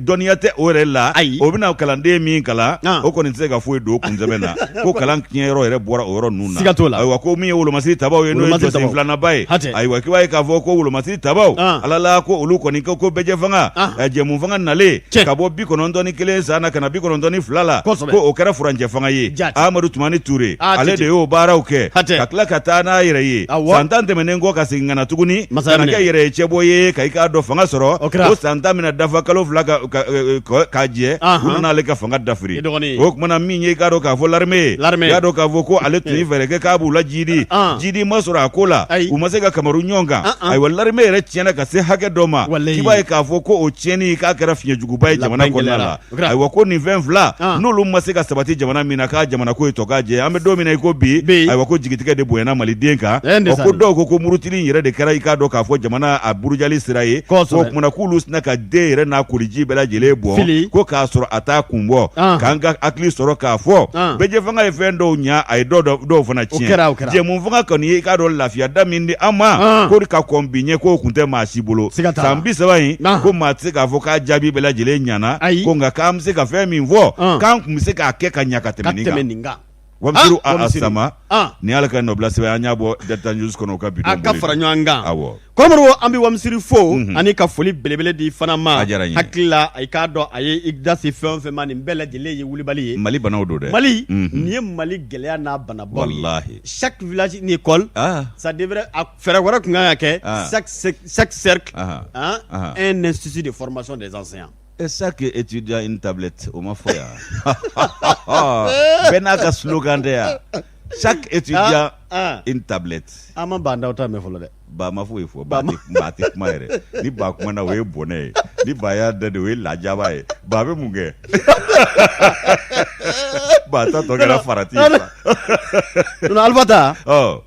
dɔnniya tɛ o yɛrɛ la o bɛna kalanden min kalan o kɔni tɛ se ka foyi don kunsɛbɛn na ko kalan tiɲɛ yɔrɔ yɛrɛ bɔra o yɔrɔ ninnu na ayiwa ko min ye wolomasiri tabaw ye n'o ye jɔsen filanaba ye ayiwa k'i b'a ye k'a fɔ ko wolomasiri tabaw ala la ko olu kɔni ko bɛjɛ fanga jɛmu fanga nalen ka bɔ 91 san na ka na 92 la ko o kɛra furancɛ fanga ye Amadu Tumani Ture ale de y'o baaraw kɛ ka tila ka taa n'a yɛrɛ ye san 10 tɛmɛnen kɔ ka segin ka na tuguni ka na kɛ yɛrɛ cɛbɔ ye ka i k'a dɔn fanga sɔrɔ o san santa mina dafa kalo fila ka jɛ u nana ale ka fanga dafiri o kumana min ye k'a dɔn k'a fɔ l'armée y'a dɔn k'a fɔ ko ale tun ye fɛɛrɛ kɛ k'a b'u la jidi ma sɔrɔ a ko la u ma se ka kamaru ɲɔgɔn kan ayiwa l'armée yɛrɛ tiɲɛna ka se hakɛ dɔ ma k'i b'a ye k'a fɔ ko o tiɲɛni k'a kɛra fiɲɛjuguba ye jamana kɔnɔna la ayiwa ko nin fɛn fila n'olu ma se ka sabati jamana min na k'a jamana ko ye tɔ k'a jɛ an bɛ don min na i ko bi ayiwa ko jigitigɛ de bonyana maliden kan ko dɔw ko murutili in yɛrɛ de kɛra i k'a dɔn k'a fɔ jamana a burujali sira ye ko kumana k'olu sina ka den yɛrɛ n'a koliji bɛɛ lajɛlen bɔ ko k'a sɔrɔ a t'a kun bɔ k'an ka hakili sɔrɔ k'a fɔ bɛɛjɛ fanga ye fɛn dɔw ɲa a ye dɔw fana tiɲɛ jɛmun fanga kɔni ye i k'a dɔn lafiya da min di an ma ko ka kɔn bi ɲɛ k'o kun tɛ maa si bolo san 30 in ko maa tɛ se k'a fɔ k'a jaabi bɛɛ lajɛlen ɲana ko nka k'an bɛ se ka fɛn min fɔ k'an kun bɛ se k'a kɛ ka ɲa ka tɛmɛ nin kan Wamsiru Asama ni ala ka nobla sɛbɛn an y'a bɔ Delta News kɔnɔ ka bidon a ka fara ɲɔgɔn kan kɔrɔmɔrɔw an bɛ Wamsiri fo ani ka foli belebele di fana ma hakili la i k'a dɔn a ye i da se fɛn o fɛn ma nin bɛɛ lajɛlen ye wulibali ye Mali banaw don dɛ Mali nin ye Mali gɛlɛya n'a banabaw ye chaque village ni école ça devrait fɛɛrɛ wɛrɛ tun kan ka kɛ chaque cercle un institut de formation des enseignants. Et chaque étudiant une tablette au Mafoya. Benaka slogan de chaque étudiant une tablette. Ama banda ota me folo de. Ba mafu ifo ba ti kuma yɛrɛ. Ni ba kuma na o ye bonɛ ye. Ni ba ya da de o ye lajaba ye. Ba bɛ mun kɛ? Ba ta tɔ kɛra farati. Non Alfata.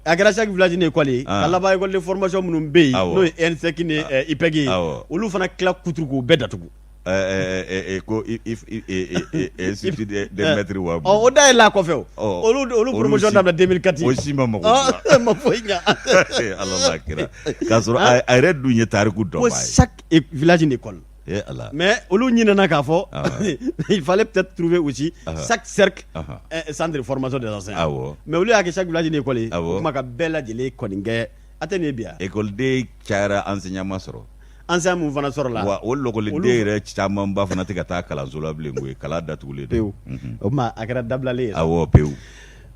A kɛra chaque village ni école ye. Ka laban école de formation minnu bɛ yen n'o ye ENSEC ni IPEG ye. Olu fana kila kuturu k'u bɛɛ datugu. Ko institut de maître wa o da la kɔfɛ olu promotion dabila 2004 o si ma mako ma foyi ɲa Allah la kira k'a sɔrɔ a yɛrɛ dun ye tariku dɔn ba ye chaque village ni école mais olu ɲinana k'a fɔ il fallait peut-être trouver aussi chaque cercle centre de formation des enseignants mais olu y'a kɛ chaque village ni école ye o kuma ka bɛɛ lajɛlen kɔni kɛ a tɛ nin biya école den cayara enseignant sɔrɔ enseignant mun fana sɔrɔ la wa o lɔgɔliden yɛrɛ caman ba fana tɛ ka taa kalanso la bilen koyi kala datugulen pewu o tuma a kɛra dabilalen ye pewu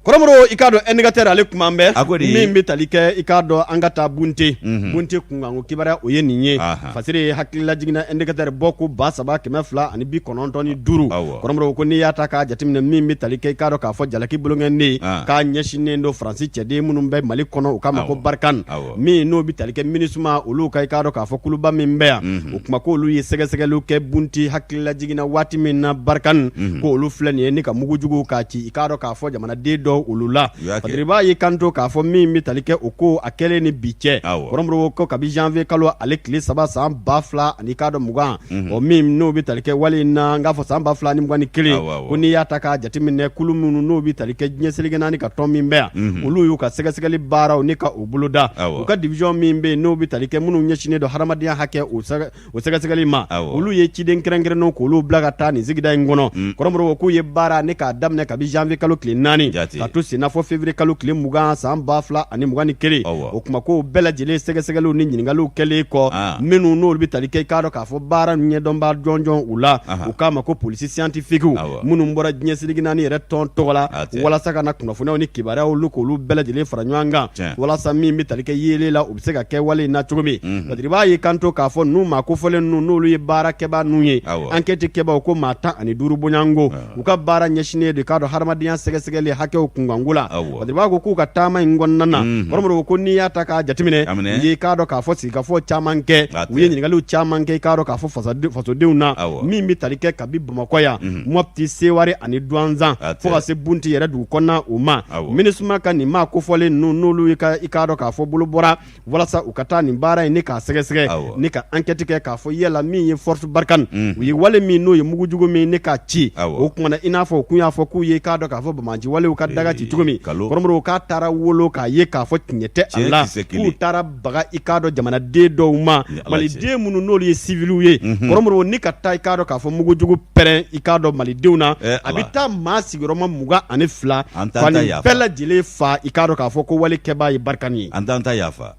kɔrɔmɔrɔw i k'a dɔn indicateur ale kuma an bɛ min bɛ tali kɛ i k'a dɔn an ka taa bunte kunkan ko kibaruya o ye nin ye fasiri ye hakililajiginna indicateur bɔ ko 3,295 kɔrɔmɔrɔw ko n'i y'a ta k'a jateminɛ min bɛ tali kɛ i k'a dɔn k'a fɔ jalaki bolongɛnden k'a ɲɛsinnen don faransi cɛden minnu bɛ Mali kɔnɔ u k'a ma ko Barkan min n'o bɛ tali kɛ MINUSMA olu ka i k'a dɔn k'a fɔ kuluba min bɛ yan o kuma ko olu ye sɛgɛsɛgɛliw kɛ bunti hakililajiginna waati min na Barkan ko olu filɛ nin ye ni ka mugujugu k'a ci i k'a dɔn k'a fɔ jamanaden dɔ olu la Fadiriba y'i kanto k'a fɔ min bɛ tali kɛ o ko a kɛlen ni bi cɛ kɔrɔmɔrɔw ko kabi janvier kalo ale tile 3 san 2000 ani k'a dɔn 20 o min n'o bɛ tali kɛ wali na n k'a fɔ san 2021 ko n'i y'a ta k'a jateminɛ kulu minnu n'o bɛ tali kɛ diɲɛseleke naani ka tɔn min bɛ yan olu y'u ka sɛgɛsɛgɛli baaraw ni ka u boloda u ka division min bɛ yen n'o bɛ tali kɛ minnu ɲɛsinnen don hadamadenya hakɛ o sɛgɛsɛgɛli ma olu ye ciden kɛrɛnkɛrɛnnenw k'olu bila ka taa nin sigida in kɔnɔ kɔrɔmɔrɔw k'u ye baara ni k'a daminɛ kabi janvier kalo tile 4 ka to senna fɔ février kalo tile 20 san 2021 o kuma ko bɛɛ lajɛlen sɛgɛsɛgɛliw ni ɲininkaliw kɛlen kɔ minnu n'olu bɛ tali kɛ i k'a dɔn k'a fɔ baara ɲɛdɔnba jɔnjɔn u la u k'a ma ko polisi scientifique minnu bɔra diɲɛseleke naani yɛrɛ tɔn tɔgɔ la walasa ka na kunnafoniyaw ni kibaruyaw olu k'olu bɛɛ lajɛlen fara ɲɔgɔn kan walasa min bɛ tali kɛ yeelen la u bɛ se ka kɛ wale in na cogo min Fadiriba y'i kanto k'a fɔ n'u maa kofɔlen ninnu n'olu ye baarakɛbaa ninnu ye enquête kɛbaaw ko maa 15 bɔɲɔgɔnko u ka baara ɲɛsinnen de k'a dɔn hadamadenya sɛgɛsɛgɛli hakɛw kunkanko la Fadiriba ko k'u ka taama in kɔnɔna na kɔrɔmɔrɔw ko n'i y'a ta k'a jateminɛ u ye k'a dɔn k'a fɔ sigikafɔ caman kɛ u ye ɲininkaliw caman kɛ i k'a dɔn k'a fɔ fasodenw na min bɛ tali kɛ kabi Bamakɔ yan Mopti Seware ani Douanzan fo ka se Bunti yɛrɛ dugu kɔnɔna o ma MINUSMA ka nin maa kofɔlen ninnu n'olu i k'a dɔn k'a fɔ bolo bɔra walasa u ka taa nin baara in ni k'a sɛgɛsɛgɛ ni ka enquête kɛ k'a fɔ yala min ye force Barkan u ye wale min n'o ye mugujugu min ni k'a ci o kumana i n'a fɔ u kun y'a fɔ k'u ye k'a dɔn k'a fɔ bamaji walew ka daga ci cogo min kɔrɔmɔrɔw k'a taara wolo k'a ye k'a fɔ tiɲɛ tɛ a la k'u taara baga i k'a dɔn jamanaden dɔw ma maliden minnu n'olu ye civiliw ye kɔrɔmɔrɔw ni ka taa i k'a dɔn k'a fɔ mugujugu pɛrɛn i k'a dɔn malidenw na a bɛ taa maa sigiyɔrɔma 22 fa nin bɛɛ lajɛlen fa i k'a dɔn k'a fɔ ko walikɛbaa ye Barkan ye an t'an ta yafa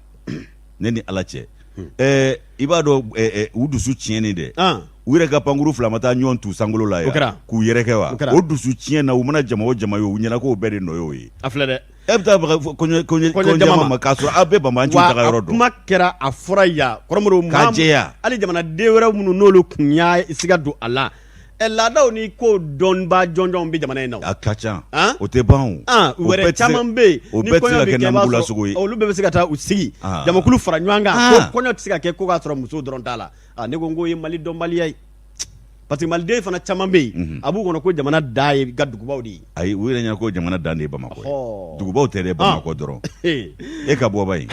ne ni Ala cɛ i b'a dɔn u dusu tiɲɛni dɛ u yɛrɛ ka pankuru fila ma taa ɲɔgɔn tu sankolo la yan k'u yɛrɛ kɛ wa o dusu tiɲɛ na u mana jama o jama ye u ɲɛna k'o bɛɛ de nɔ y'o ye a filɛ dɛ e bɛ taa kɔɲɔ jama ma k'a sɔrɔ aw bɛɛ banbanci daga yɔrɔ dɔn. Kuma kɛra a fɔra yan kɔrɔmɔrɔw k'a jɛya hali jamanaden wɛrɛ minnu n'olu kun y'a siga don a la laadaw ni ko dɔnniba jɔnjɔnw bɛ jamana in na. A ka ca o tɛ ban o. Wɛrɛ caman bɛ yen o bɛɛ tɛ se ka kɛ namugu la sogo ye. Olu bɛɛ bɛ se ka taa u sigi jamakulu fara ɲɔgɔn kan ko kɔɲɔ tɛ se ka kɛ ko k'a sɔrɔ muso dɔrɔn t'a la ne ko n k'o ye Mali dɔnbaliya ye parce que maliden fana caman bɛ yen a b'u kɔnɔ ko jamana dan ye ka dugubaw de ye. Ayi u yɛrɛ ɲɛna ko jamana dan de ye Bamakɔ ye dugubaw tɛ dɛ Bamakɔ dɔrɔn e ka bɔ ba in.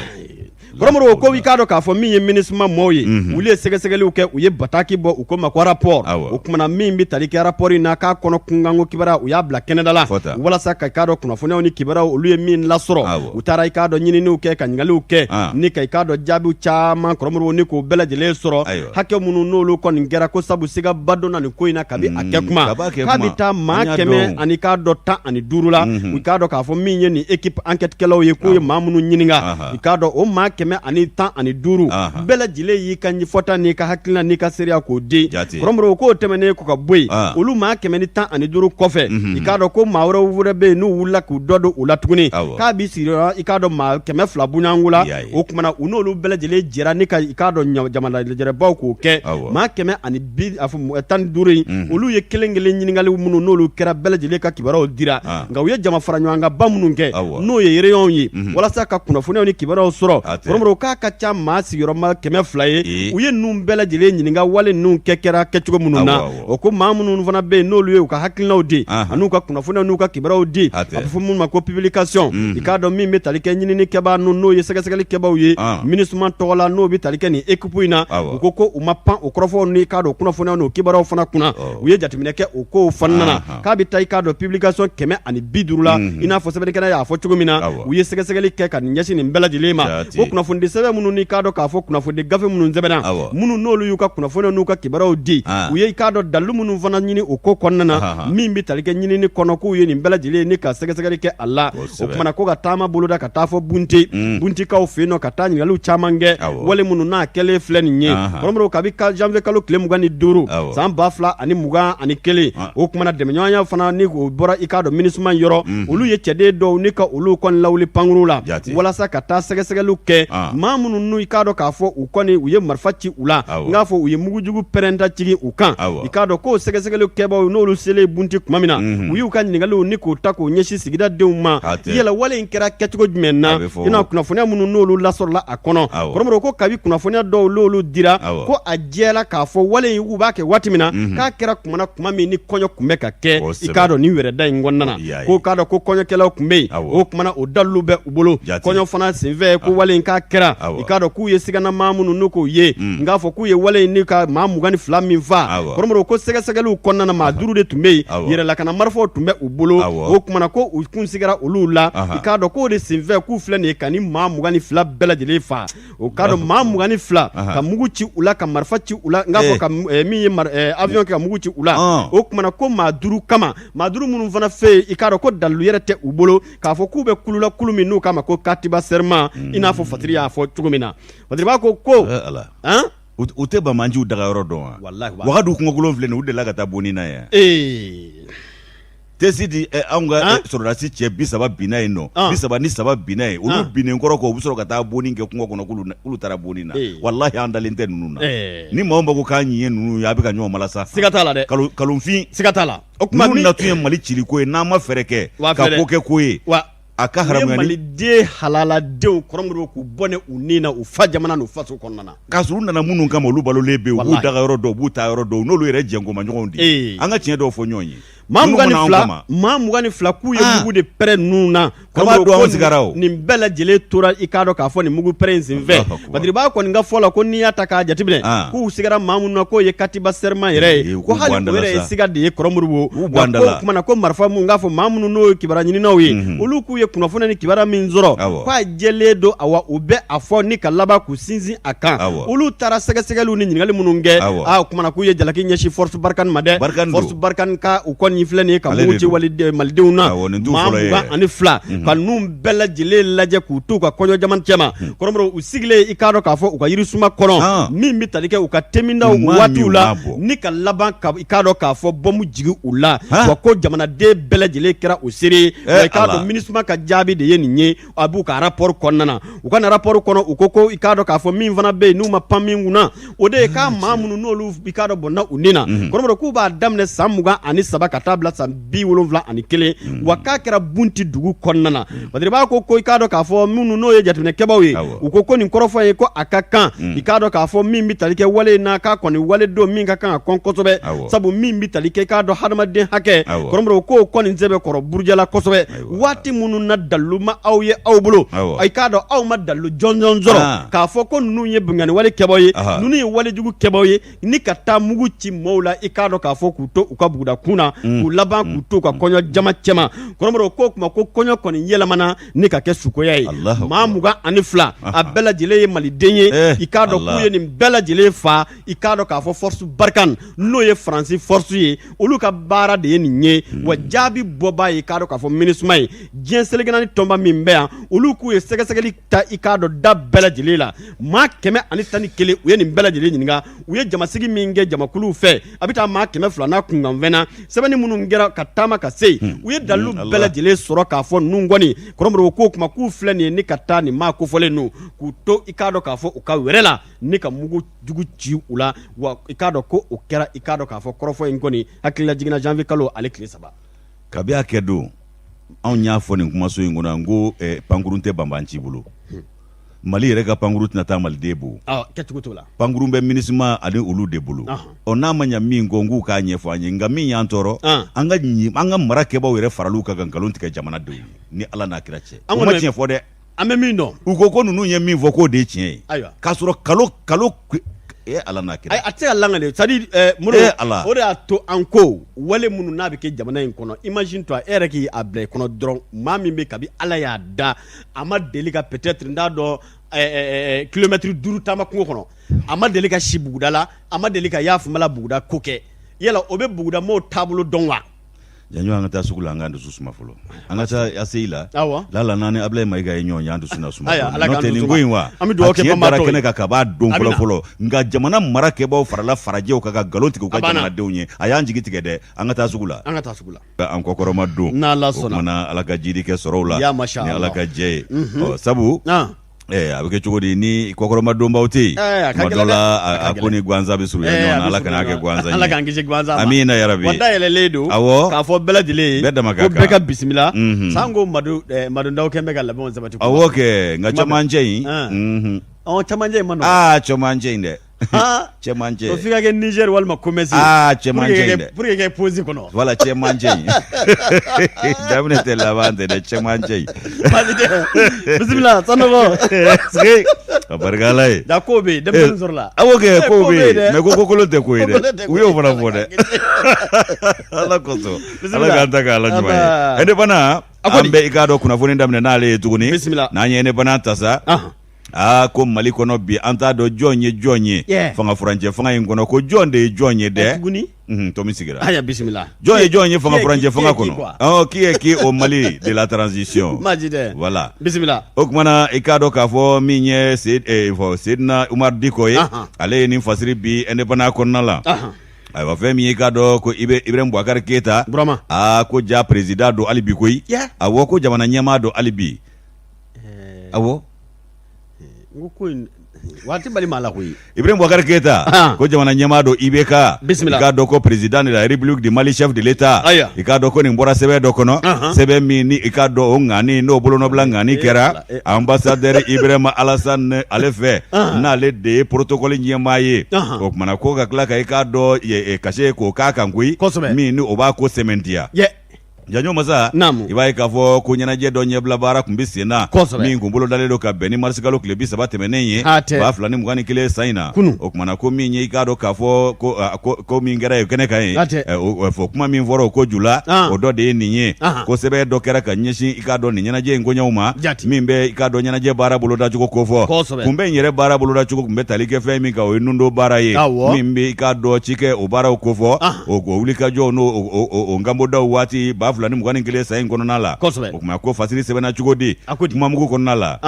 Kɔrɔmɔrɔw ko i k'a dɔn k'a fɔ min ye MINUSMA mɔɔw ye olu ye sɛgɛsɛgɛliw kɛ u ye bataki bɔ u ko ma ko rapport o kumana min bɛ tali kɛ rapport in na k'a kɔnɔ kunkanko kibaruya u y'a bila kɛnɛda la walasa ka i k'a dɔn kunnafoniyaw ni kibaruyaw olu ye min lasɔrɔ u taara i k'a dɔn ɲininiw kɛ ka ɲininkaliw kɛ ni ka i k'a dɔn jaabiw caman Kɔrɔmɔrɔw ni k'o bɛɛ lajɛlen sɔrɔ hakɛ minnu n'olu kɔni kɛra ko sabu sigaba donna nin ko in na kabi a kɛ kuma k'a bɛ taa maa 100 ani k'a dɔn 15 la u k'a dɔn k'a fɔ min ye nin équipe enquêtekɛlaw ye k'u ye maa minnu ɲininka i k'a dɔn o maa 100 ani 10 ani 5 bɛɛ lajɛlen y'i ka ɲɛfɔta n'i ka hakilina n'i ka seereya k'o di Kɔrɔmɔrɔw k'o tɛmɛnen kɔ ka bɔ yen olu maa 100 ni 10 ani 5 kɔfɛ i k'a dɔn ko maa wɛrɛ bɛ yen n'u wulila k'u dɔ don u la tuguni k'a b'i sigi i k'a dɔn maa 200 bunyanko la o kumana u n'olu bɛɛ lajɛlen jɛra ni ka i k'a dɔn jamana lajɛrɛbaw k'o kɛ maa 100 ani 15 in olu ye kelen ɲininkali minnu n'olu kɛra bɛɛ lajɛlen ka kibaruyaw dira nka u ye jama fara ɲɔgɔn kan ba minnu kɛ n'o ye réunion ye walasa ka kunnafoniyaw ni kibaruyaw sɔrɔ Kɔrɔmɔrɔw k'a ka ca maa sigiyɔrɔma 100 ye u ye ninnu bɛɛ lajɛlen ɲininka wale ninnu kɛra kɛcogo minnu na o ko maa minnu fana bɛ yen n'olu ye u ka hakilinaw di an'u ka kunnafoniyaw n'u ka kibaruyaw di a bɛ fɔ minnu ma ko publication i k'a dɔn min bɛ tali kɛ ɲininikɛbaa n'o ye sɛgɛsɛgɛlikɛbaw ye MINUSMA tɔgɔ la n'o bɛ tali kɛ nin équipe in na u ko u ma pan o kɔrɔfɔw ni k'a dɔn kunnafoniyaw n'o kibaruyaw fana kunna u ye jateminɛ kɛ o kow fana na k'a bɛ taa i k'a dɔn publication 100 ani 50 la i n'a fɔ sɛbɛnnikɛla y'a fɔ cogo min na u ye sɛgɛsɛgɛli kɛ ka nin ɲɛsin nin bɛɛ lajɛlen ma o kunnafoni sɛbɛn minnu ni k'a dɔn k'a fɔ kunnafoni gafe minnu sɛbɛnna minnu n'olu y'u ka kunnafoniyaw n'u ka kibaruyaw di u ye i k'a dɔn dalu minnu fana ɲini o ko kɔnɔna na min bɛ tali kɛ ɲinini kɔnɔ k'u ye nin bɛɛ lajɛlen ni ka sɛgɛsɛgɛli kɛ a la o kumana ko ka taama boloda ka taa fɔ buntikaw fɛ yen nɔ ka taa ɲininkaliw caman kɛ wale minnu n'a kɛlen filɛ nin ye Kɔrɔmɔrɔw kabi janvier kalo tile 25 san 2021 o kumana dɛmɛɲɔgɔnya fana ni o bɔra i k'a dɔn MINUSMA yɔrɔ olu ye cɛden dɔw ni ka olu kɔni lawuli pankuru la walasa ka taa sɛgɛsɛgɛliw kɛ maa minnu n'u i k'a dɔn k'a fɔ u kɔni u ye marifa ci u la n k'a fɔ u ye mugujugu pɛrɛnta cigi u kan i k'a dɔn k'o sɛgɛsɛgɛliw kɛbaaw n'olu selen bunti tuma min na u y'u ka ɲininkaliw ni k'o ta k'o ɲɛsin sigida denw ma yala wale in kɛra kɛcogo jumɛn na i n'a kunnafoniya minnu n'olu lasɔrɔla a kɔnɔ Kɔrɔmɔrɔw ko kabi kunnafoniya dɔw n'olu dira ko a jɛla k'a fɔ wale in u b'a kɛ waati min na k'a kɛra kuma min ni kɔɲɔ tun bɛ ka kɛ i k'a dɔn nin wɛrɛda in kɔnɔna na ko k'a dɔn ko kɔɲɔkɛlaw tun bɛ yen o kumana o dalilu bɛ u bolo kɔɲɔ fana senfɛ ko wale in k'a kɛra i k'a dɔn k'u ye sigana maa minnu n'u k'o ye n k'a fɔ k'u ye wale in ni ka maa 22 min faa Kɔrɔmɔrɔw ko sɛgɛsɛgɛliw kɔnɔna na maa 5 de tun bɛ yen yɛrɛlakana marifaw tun bɛ u bolo o kumana ko u kun sigara olu la i k'a dɔn k'o de senfɛ k'u filɛ nin ye ka ni maa 22 bɛɛ lajɛlen faa o k'a dɔn maa 22 ka mugu ci u la ka marifa ci u la n k'a fɔ ka min ye avion kɛ ka mugu ci u la o kumana ko maa 5 kama maa 5 minnu fana fɛ yen i k'a dɔn ko dalilu yɛrɛ tɛ u bolo k'a fɔ k'u bɛ kulula kulu min n'u k'a ma ko katiba serment i n'a fɔ Fatiri y'a fɔ cogo min na Fatiri b'a ko u tɛ banbanciw dagayɔrɔ dɔn wa wagadu kungokolon filɛ nin u delila ka taa bonni na yan tesi di anw ka sɔrɔdasi cɛ 30 binna yen nɔ 33 binna yen olu binnen kɔrɔ kɔ u bɛ sɔrɔ ka taa bonni kɛ kungo kɔnɔ k'olu taara bonni na walahi an dalen tɛ ninnu na ni maa o maa ko k'a ɲi ye ninnu ye a bɛ ka ɲɔgɔn malasa siga t'a la dɛ kalonfin siga t'a la o kuma minnu natun ye Mali cili ko ye n'an ma fɛɛrɛ kɛ ka ko kɛ ko ye a ka haramuya ni maliden halaladenw Kɔrɔmɔrɔw k'u bɔ ne u ni na u fa jamana n'u faso kɔnɔna na k'a sɔrɔ u nana minnu kama olu balolen bɛ yen u b'u dagayɔrɔ dɔw u b'u taa yɔrɔ dɔw n'olu yɛrɛ jɛnkomaɲɔgɔnw de an ka tiɲɛ dɔw fɔ ɲɔgɔn ye maa 22 k'u ye mugu de pɛrɛn ninnu na nin bɛɛ lajɛlen tora i k'a dɔn k'a fɔ nin mugu pɛrɛn in senfɛ Badiri b'a kɔni ka fɔ la ko n'i y'a ta k'a jateminɛ k'u sigara maa minnu na k'o ye katiba serment yɛrɛ ye ko hali o yɛrɛ ye siga de ye Kɔrɔmɔrɔw ko kumana ko marifa mun k'a fɔ maa minnu n'o ye kibaruya ɲininaw ye olu k'u ye kunnafoni ni kibaruya min sɔrɔ k'a jɛlen don u bɛ a fɔ ni ka laban k'u sinsin a kan olu taara sɛgɛsɛgɛliw ni ɲininkali minnu kɛ o kumana k'u ye jalaki ɲɛsin force Barkhane ma dɛ force Barkhane ka u kɔni in filɛ nin ye ka mugu ci malidenw na maa 22 ka ninnu bɛɛ lajɛlen lajɛ k'u to u ka kɔɲɔ jamana cɛma kɔrɔmɔrɔ u sigilen i k'a dɔn k'a fɔ u ka yirisuma kɔnɔ min bɛ tali kɛ u ka temindaw waatiw la ni ka laban i k'a dɔn k'a fɔ bɔmu jigi u la wa ko jamanaden bɛɛ lajɛlen kɛra u seere i k'a dɔn minisuma ka jaabi de ye nin ye a b'u ka rapport kɔnɔna na u ka rapport kɔnɔ u ko i k'a dɔn k'a fɔ min fana bɛ yen n'u ma pan min kunna o de ye k'a maa minnu n'olu i k'a dɔn bɔnna u ni na kɔrɔmɔrɔ k'u b'a daminɛ san 23 ka taa bila san 71 wa k'a kɛra bunti dugu kɔnɔna na badiri ko i k'a dɔn k'a fɔ minnu n'o ye jateminɛkɛbaw ye u ko nin kɔrɔfɔ ye ko a ka kan i k'a dɔn k'a fɔ min bɛ tali kɛ wale na k'a kɔni wale don min ka kan ka kɔn kosɛbɛ sabu min bɛ tali kɛ k'a dɔn hadamaden hakɛ kɔrɔmɔrɔ k'o kɔni sɛbɛn kɔrɔ burujala kosɛbɛ waati minnu na dalu ma aw ye aw bolo i k'a dɔn aw ma dalu jɔnjɔn sɔrɔ k'a fɔ ko ninnu ye bingani wale kɛbaw ye ninnu ye walejugu kɛbaw ye ni ka taa mugu ci maaw la i k'a dɔn k'a fɔ k'u to u ka buguda kun na k'u laban k'u to u ka kɔɲɔ jama cɛma kɔrɔmɔrɔ k'o kuma ko kɔɲɔ kɔni yɛlɛmana ni ka kɛ sukoya ye maa 22 a bɛɛ lajɛlen ye maliden ye i k'a dɔn k'u ye nin bɛɛ lajɛlen fa i k'a dɔn k'a fɔ force Barkhane n'o ye Faransi force ye olu ka baara de ye nin ye wa jaabi bɔbaa ye k'a dɔn k'a fɔ MINUSMA ye diɲɛ selekana ni tɔnba min bɛ yan olu k'u ye sɛgɛsɛgɛli ta i k'a dɔn da bɛɛ lajɛlen la maa 111 u ye nin bɛɛ lajɛlen ɲininka u ye jamasigi min kɛ jamakuluw fɛ a bɛ taa maa 200 n'a kunkanfɛnna sɛbɛnni minnu kɛra ka taama ka se u ye dalilu bɛɛ lajɛlen sɔrɔ k'a fɔ ninnu kɔni kɔrɔmɔrɔ k'o kuma k'u filɛ nin ye ni ka taa nin maa kofɔlen n'u k'u to i k'a dɔn k'a fɔ u ka wɛrɛ la ni ka mugu jugu ci u la wa i k'a dɔn ko o kɛra i k'a dɔn k'a fɔ kɔrɔfɔ in kɔni hakilila jiginna janvier kalo ale tile 3 kabi a kɛ don anw y'a fɔ nin kumaso in kɔnɔ n ko pankurun tɛ banban ci bolo Mali yɛrɛ ka pankuru tɛna taa maliden bolo kɛcogo t'o la pankuru bɛ MINUSMA ani olu de bolo n'a ma ɲɛ min kɔ n k'u k'a ɲɛfɔ an ye nka min y'an tɔɔrɔ an ka mara kɛbaw yɛrɛ faraliw ka nkalon tigɛ jamanadenw ye ni Ala n'a kira cɛ o ma tiɲɛ fɔ dɛ an bɛ min dɔn u ko ninnu ye min fɔ k'o de ye tiɲɛ ye k'a sɔrɔ kalo Ala n'a kira a tɛ ka langale c'est à dire o de y'a to an ko wale minnu n'a bɛ kɛ jamana in kɔnɔ imagine toi e yɛrɛ k'i a bila i kɔnɔ dɔrɔn maa min bɛ kabi Ala y'a da a ma deli ka peut-être n t'a dɔn kilomɛtiri 5 taama kungo kɔnɔ a ma deli ka si buguda la a ma deli ka yaafumala buguda ko kɛ yala o bɛ buguda m'o taabolo dɔn wa janjo an ka taa sugu la an k'an dusu suma fɔlɔ an ka taa ACI la lala n'an ni Ablaye Mayiga ye ɲɔgɔn ye an dusu na suma n'o tɛ nin ko in wa a tiɲɛ dara kɛnɛ kan kab'a don fɔlɔ nka jamana mara kɛbaaw farala farajɛw kan ka nkalon tigɛ u ka jamanadenw ye a y'an jigi tigɛ dɛ an ka taa sugu la an kɔkɔrɔma don o kumana Ala ka jidi kɛ sɔrɔw la ni Ala ka jɛ ye sabu a bɛ kɛ cogo di ni kɔkɔrɔma donbaw tɛ yen tuma dɔ la a ko ni ganza bɛ surunya ɲɔgɔn na Ala kana kɛ ganza ye Ala k'an kisi ganza ma amina yarabi wa dayɛlɛlen don k'a fɔ bɛɛ lajɛlen bɛɛ dama ka kan ko bɛɛ ka bisimila sanko Madu Ndaw kɛn bɛ ka labɛnw sabati awɔ kɛ nka cɛmancɛ in cɛmancɛ in ma nɔgɔn cɛmancɛ in dɛ cɛmancɛ o f'i ka kɛ Niger walima Comesi cɛmancɛ in dɛ pour que kɛ pose kɔnɔ voilà cɛmancɛ in daminɛ tɛ laban tɛ dɛ cɛmancɛ in bisimila sanɔgɔ a barika Ala ye da ko bɛ yen denmisɛnnin sɔrɔ la awɔ kɛ ko bɛ yen mais ko kolon tɛ ko ye dɛ u y'o fana fɔ dɛ Ala kosɔn Ala k'an ta kɛ Ala ɲuman ye ne fana an bɛ i k'a dɔn kunnafoni daminɛ n'ale ye tuguni n'an ye ne fana ta sa ko Mali kɔnɔ bi an t'a dɔn jɔn ye jɔn ye fanga furancɛ fanga in kɔnɔ ko jɔn de ye jɔn ye dɛ Tomi sigira bisimila jɔn ye jɔn ye fanga furancɛ fanga kɔnɔ qui est qui au Mali de la transition voilà bisimila o kumana i k'a dɔn k'a fɔ min ye Seydina Umaru Diko ye ale ye nin fasiri bi indépendance kɔnɔna la ayiwa fɛn min ye i k'a dɔn ko Ibrahim Boubacar Keita ko ja président don hali bi koyi awɔ ko jamana ɲɛmaa don hali bi awɔ waati bali maa la koyi Ibrahim Boubacar Keita ko jamana ɲɛmaa don IBK i k'a dɔn ko président de la République du Mali chef de l'État i k'a dɔn ko nin bɔra sɛbɛn dɔ kɔnɔ sɛbɛn min ni i k'a dɔn o ŋani n'o bolonɔbila ŋani kɛra ambassadeur Ibrahim Alassane ale fɛ n'ale de ye protocole ɲɛmaa ye o kumana ko ka tila ka i k'a dɔn kase k'o k'a kan koyi min ni o b'a ko sɛmɛntiya janyo masa iba ka fɔ ko ɲɛnajɛ dɔ ɲɛbila baara kun bɛ sen na min kun bolo dalen don ka bɛn ni marisikalo tile 30 tɛmɛnen ye 2021 san in na o kumana ko min ye i k'a dɔn k'a fɔ ko min kɛra ye kɛnɛ kan ye fɔ kuma min fɔra o ko jula o dɔ de ye nin ye ko sɛbɛn dɔ kɛra ka ɲɛsin i k'a dɔn nin ɲɛnajɛ in koɲɛw ma min bɛ i k'a dɔn ɲɛnajɛ baara bolodacogo ko fɔ kun bɛ in yɛrɛ baara bolodacogo kun bɛ tali kɛ fɛn min kan o ye nundo baara ye min bɛ i k'a dɔn cikɛ o baaraw ko fɔ o wulikajɔ n'o nkanbodaw waati 2021 san in kɔnɔna la o kuma ko fasiri sɛbɛnna cogo di kumamugu kɔnɔna la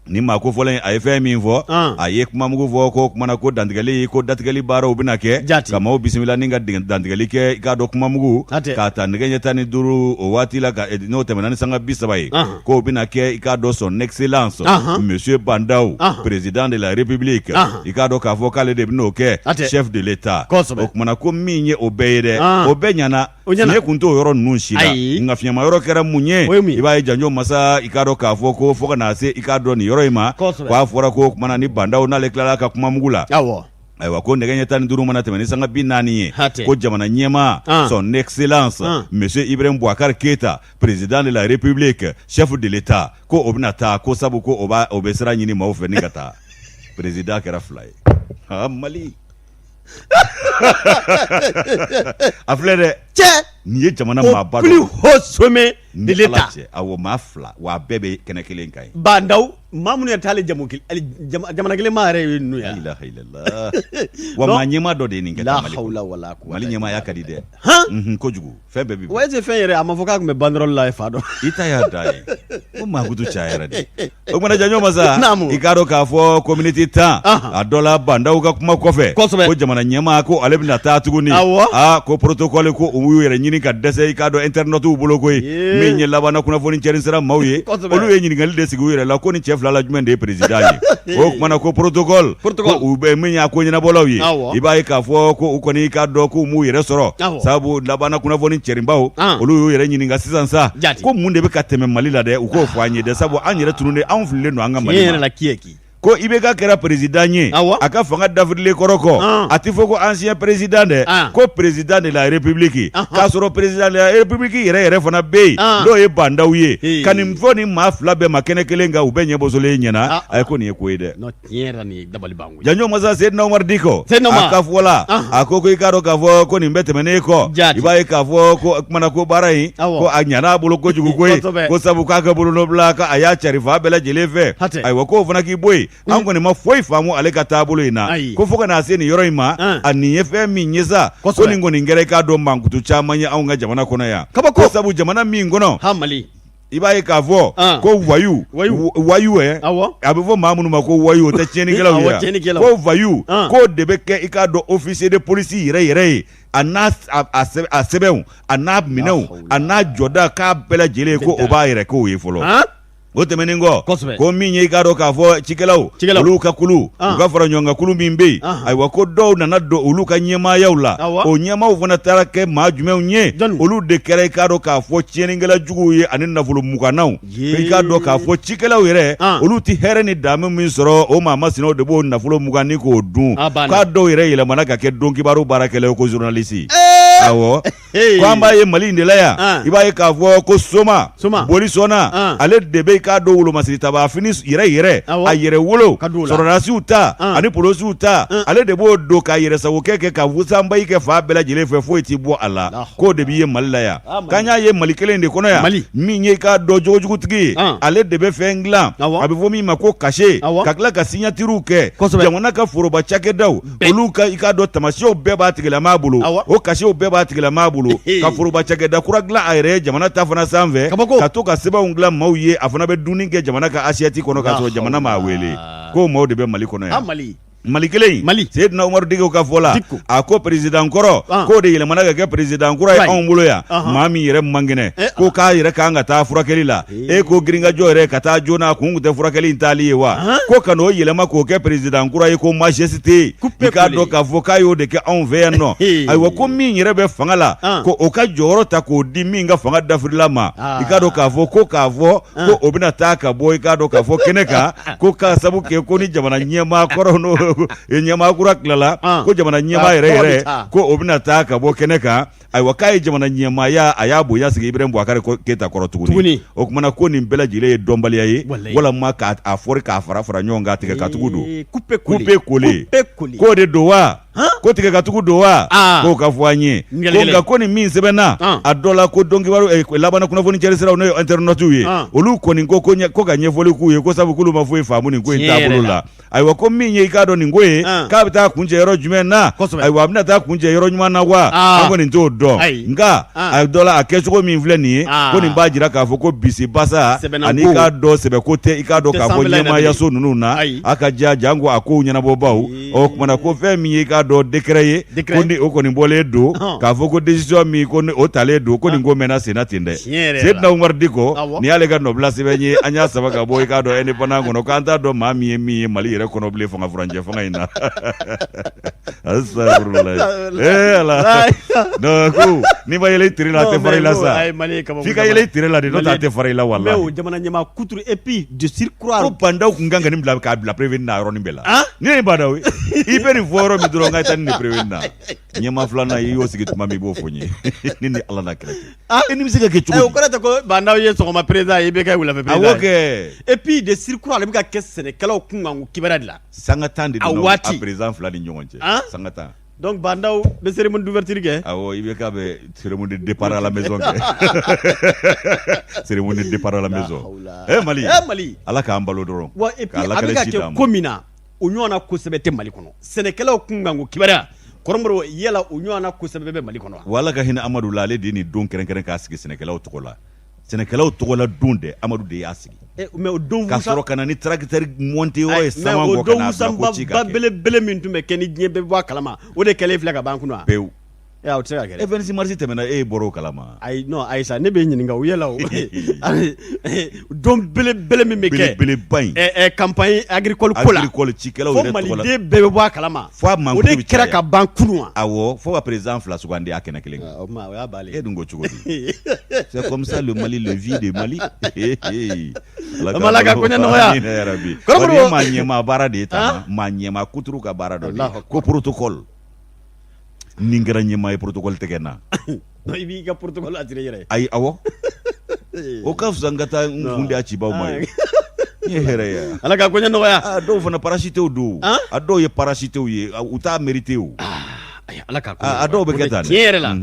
ni maa ko fɔlɔ a ye fɛn min fɔ a ye kumamugu fɔ ko kumana ko dantigɛli ko datigɛli baaraw bɛna kɛ ka maaw bisimila ni ka dantigɛli kɛ i k'a dɔn kumamugu k'a ta nɛgɛ ɲɛ 15 o waati la n'o tɛmɛna ni sanga 30 ye k'o bɛna kɛ i k'a dɔn son excellence monsieur Bandaw président de la république i k'a dɔn k'a fɔ k'ale de bɛn'o kɛ chef de l'état o kumana ko min ye o bɛɛ ye dɛ o bɛɛ ɲana fiɲɛ kun t'o yɔrɔ ninnu si la nka fiɲɛma yɔrɔ kɛra mun ye i b'a ye janjo masa i k'a dɔn k'a fɔ ko fo ka na se i k'a dɔn nin yɔrɔ in ma k'a fɔra ko kumana ni Bandaw n'ale tilala ka kumamugu la ayiwa ko nɛgɛ ɲɛ 15 mana tɛmɛ ni sanga 40 ye ko jamana ɲɛmaa son excellence monsieur Ibrahim Boubacar Keita président de la république chef de l'état ko o bɛna taa ko sabu ko o bɛ sira ɲini maaw fɛ ni ka taa président kɛra 2 ye Mali a filɛ dɛ nin ye jamana maaba plus haut sommet de l'état awɔ maa 2 wa bɛɛ bɛ kɛnɛ kelen kan ye Bandaw maa minnu yɛrɛ t'ale jamana kelen maa yɛrɛ ye ninnu ya ilaha illallah wa maa ɲɛmaa dɔ de ye nin kɛ Mali ɲɛmaaya ka di dɛ kojugu fɛn bɛɛ bi wa est-ce que fɛn yɛrɛ a ma fɔ k'a tun bɛ banderole la ye fa dɔn i ta y'a da ye ko Mahamudu cayara de o kumana janjo masa i k'a dɔn k'a fɔ communauté 10 a dɔ la Bandaw ka kuma kɔfɛ ko jamana ɲɛmaa ko ale bɛna taa tuguni ko protocole ko u y'u yɛrɛ ɲini ka dɛsɛ i k'a dɔn internetiw bolo koyi min ye labanna kunnafoni cɛrin sera maaw ye olu ye ɲininkali de sigi u yɛrɛ la ko ni cɛ 2 la jumɛn de ye président ye o kumana ko protocole ko u bɛ min y'a ko ɲɛnabɔlaw ye i b'a ye k'a fɔ ko u kɔni k'a dɔn k'u m'u yɛrɛ sɔrɔ sabu labanna kunnafoni cɛrinbaw olu y'u yɛrɛ ɲininka sisan sa ko mun de bɛ ka tɛmɛ Mali la dɛ u k'o fɔ an ye dɛ sabu an yɛrɛ tunu de anw fililen don an ka Mali ma ko IBK kɛra président ye a ka fanga dafirilen kɔrɔ kɔ a ti fɔ ko ancien président dɛ ko président de la république k'a sɔrɔ président de la république yɛrɛ fana bɛ yen n'o ye Bandaw ye ka nin fɔ ni maa 2 bɛɛ ma kɛnɛ kelen kan u bɛɛ ɲɛbɔsɔlen ɲɛna a ye ko nin ye ko ye dɛ janjo masa Seydina Umaru Diko a ka fɔ la a ko i k'a dɔn k'a fɔ ko nin bɛɛ tɛmɛnen kɔ i b'a ye k'a fɔ ko kumana ko baara in ko a ɲana a bolo kojugu koyi ko sabu k'a ka bolonɔbila a y'a cari fa bɛɛ lajɛlen fɛ ayiwa k'o fana k'i bɔ yen an kɔni ma foyi faamu ale ka taabolo in na ko fo ka na se nin yɔrɔ in ma a nin ye fɛn min ye sa ko nin kɔni kɛra i k'a dɔn mankutu caman ye anw ka jamana kɔnɔ yan ko sabu jamana min kɔnɔ i b'a ye k'a fɔ ko wayu a bɛ fɔ maa minnu ma ko wayu o tɛ tiɲɛnikɛlaw ye ko wayu k'o de bɛ kɛ i k'a dɔn officier de police yɛrɛ ye a n'a sɛbɛnw a n'a minɛnw a n'a jɔda k'a bɛɛ lajɛlen ko o b'a yɛrɛ k'o ye fɔlɔ o tɛmɛnen kɔ ko min ye i k'a dɔn k'a fɔ cikɛlaw olu ka kulu u ka fara ɲɔgɔn kan kulu min bɛ yen ayiwa ko dɔw nana don olu ka ɲɛmaayaw la o ɲɛmaaw fana taara kɛ maa jumɛnw ye olu de kɛra i k'a dɔn k'a fɔ tiɲɛnikɛla juguw ye ani nafolo muganaw i k'a dɔn k'a fɔ cikɛlaw yɛrɛ olu tɛ hɛrɛ ni damu min sɔrɔ o maa masinaw de b'o nafolo muganni k'o dun k'a dɔw yɛrɛ yɛlɛmana ka kɛ dɔnkibaru baarakɛlaw ko journaliste awɔ ko an b'a ye Mali in de la yan i b'a ye k'a fɔ ko Soma Boli Sɔna ale de bɛ k'a dɔn wolomasiri taba fini yɛrɛ a yɛrɛ wolo sɔrɔdasiw ta ani polosiw ta ale de b'o don ka yɛrɛsago kɛ ka wusanbayi kɛ fa bɛɛ lajɛlen fɛ foyi ti bɔ a la k'o de b'i ye Mali la yan k'an y'a ye Mali kelen de kɔnɔ yan min ye k'a dɔn jogojugutigi ye ale de bɛ fɛn dilan a bɛ fɔ min ma ko cachet ka tila ka signatures kɛ jamana ka foroba cakɛdaw olu ka i k'a dɔn tamasiyɛnw bɛɛ b'a tigilamaa bolo o cachetw bɛɛ b'a tigilamaa bolo ka foroba cakɛda kura dilan a yɛrɛ ye jamana ta fana sanfɛ ka to ka sɛbɛnw dilan maaw ye a fana bɛ dunni kɛ jamana ka assiette kɔnɔ k'a sɔrɔ jamana m'a wele k'o maaw de bɛ Mali kɔnɔ yan Mali kelen Seydina Umaru Diko ka fɔ la a ko président kɔrɔ k'o de yɛlɛmana ka kɛ président kura ye anw bolo yan maa min yɛrɛ man kɛnɛ ko k'a yɛrɛ kan ka taa furakɛli la ko girinkajɔ yɛrɛ ka taa joona kun tɛ furakɛli in taali ye wa ko ka n'o yɛlɛma k'o kɛ président kura ye ko majesté i k'a dɔn k'a fɔ k'a y'o de kɛ anw fɛ yan nɔ ayiwa ko min yɛrɛ bɛ fanga la ko o ka jɔyɔrɔ ta k'o di min ka fanga dafirila ma i k'a dɔn k'a fɔ ko o bɛna taa ka bɔ i k'a dɔn k'a fɔ kɛnɛ kan ko k'a sabu kɛ ko ni jamana ɲɛmaa kɔrɔ n'o ɲɛmaa kura tilala ko jamana ɲɛmaa yɛrɛ ko o bɛna taa ka bɔ kɛnɛ kan ayiwa k'a ye jamana ɲɛmaaya a y'a bonya sigi Ibrahim Boubacar Keita kɔrɔ tuguni o kumana ko nin bɛɛ lajɛlen ye dɔnbaliya ye walama k'a fɔri k'a fara ɲɔgɔn kan tigɛ ka tugu don coupe collé k'o de don wa ko tigɛ ka tugu don wa k'o ka fɔ an ye ko nka ko nin min sɛbɛnna a dɔ la ko dɔnkibaru labana kunnafoni cɛli siraw n'o ye internetiw ye olu kɔni ko ka ɲɛfɔli k'u ye ko sabu k'olu ma foyi faamu nin ko in taabolo la ayiwa ko min ye i k'a dɔn nin ko ye k'a bɛ taa kuncɛ yɔrɔ jumɛn na ayiwa a bɛna taa kuncɛ yɔrɔ ɲuman na wa an kɔni t'o dɔn nka a dɔ la a kɛcogo min filɛ nin ye ko nin b'a jira k'a fɔ ko bisi basa ani i k'a dɔn sɛbɛko tɛ i k'a dɔn k'a fɔ ɲɛmaayaso ninnu na a ka ja janko a kow ɲɛnabɔbaw o kumana ko fɛn min ye i k'a dɔn décret ye ko ni o kɔni bɔlen don k'a fɔ ko décision min ko ni o talen don ko nin ko mɛnna senna ten dɛ Seydina Umaru Diko ni y'ale ka nɔbila sɛbɛn ye an y'a saba ka bɔ i k'a dɔn indépendant kɔnɔ k'an t'a dɔn maa min ye min ye Mali yɛrɛ kɔnɔ bilen fanga furancɛ fanga in na Ala donc ni ma yɛlɛ tire la a tɛ fara i la sa f'i ka yɛlɛ tire la de n'o tɛ a tɛ fara i la walahi mais o jamana ɲɛmaa kuturu et puis de surcroît ko bandaw kun kan ka nin bila k'a bila prévenu na yɔrɔnin bɛɛ la ni ye bandaw i bɛ nin fɔ yɔrɔ min dɔrɔn n ka taa nin prévenu na ɲɛmaa filanan i y'o sigi tuma min i b'o fɔ n ye ni ni Ala na kɛlɛ tɛ e ni bɛ se ka kɛ cogo di o kɔrɔ tɛ ko bandaw ye sɔgɔma président ye i bɛ kɛ wulafɛ président awɔ kɛ et puis de surcroît ale bɛ ka kɛ sɛnɛkɛlaw kun kan ko kibaruya de la sanga tan de don a président fila ni ɲɔgɔn cɛ sanga tan donc bandaw bɛ cérémonie d'ouverture kɛ awɔ i bɛ k'a bɛ cérémonie de départ à la maison kɛ cérémonie de départ à la maison Mali Ala k'an balo dɔrɔn wa et puis a bɛ ka kɛ ko min na o ɲɔgɔnna kosɛbɛ tɛ Mali kɔnɔ sɛnɛkɛlaw kun kan ko kibaruya kɔrɔmɔrɔ yala o ɲɔgɔnna kosɛbɛ bɛ Mali kɔnɔ wa Ala ka hinɛ Amadu la ale de ye nin don kɛrɛnkɛrɛn k'a sigi sɛnɛkɛlaw tɔgɔ la sɛnɛkɛlaw tɔgɔ la don dɛ Amadu de y'a sigi mais o don ka sɔrɔ ka na ni tracteur monté o ye sama bɔ ka n'a bila ko ci ka kɛ belebele min tun bɛ kɛ ni diɲɛ bɛɛ bɛ bɔ a kalama o de kɛlen filɛ ka ban kunna pewu o tɛ se ka kɛ dɛ 26 mars tɛmɛna e bɔra o kalama ayi non Ayisa ne bɛ ɲininka o yala o don belebele min bɛ kɛ belebeleba in campagne agricole ko la cikɛlaw yɛrɛ tɔgɔ la fo Maliden bɛɛ bɛ bɔ a kalama o de kɛra ka ban kunun wa awɔ fo ka président fila sugandi a kɛnɛ kelen kan o y'a balen e dun ko cogo di c'est comme ça le Mali le vie de Mali Ala ka koɲɛ nɔgɔya kɔrɔbɔrɔ maa ɲɛmaa baara de ye tan maa ɲɛmaa kuturu ka baara dɔ de ko protocole ni n kɛra ɲɛmaa ye protocole tɛgɛ na i b'i ka protocole attiré yɛrɛ ayi awɔ o ka fisa n ka taa n kun di a cibaw ma ye n ye hɛrɛ ye Ala ka koɲɛ nɔgɔya a dɔw fana parasitew don a dɔw ye parasitew ye u t'a mérité o Ala ka a dɔw bɛ kɛ tan tiɲɛ yɛrɛ la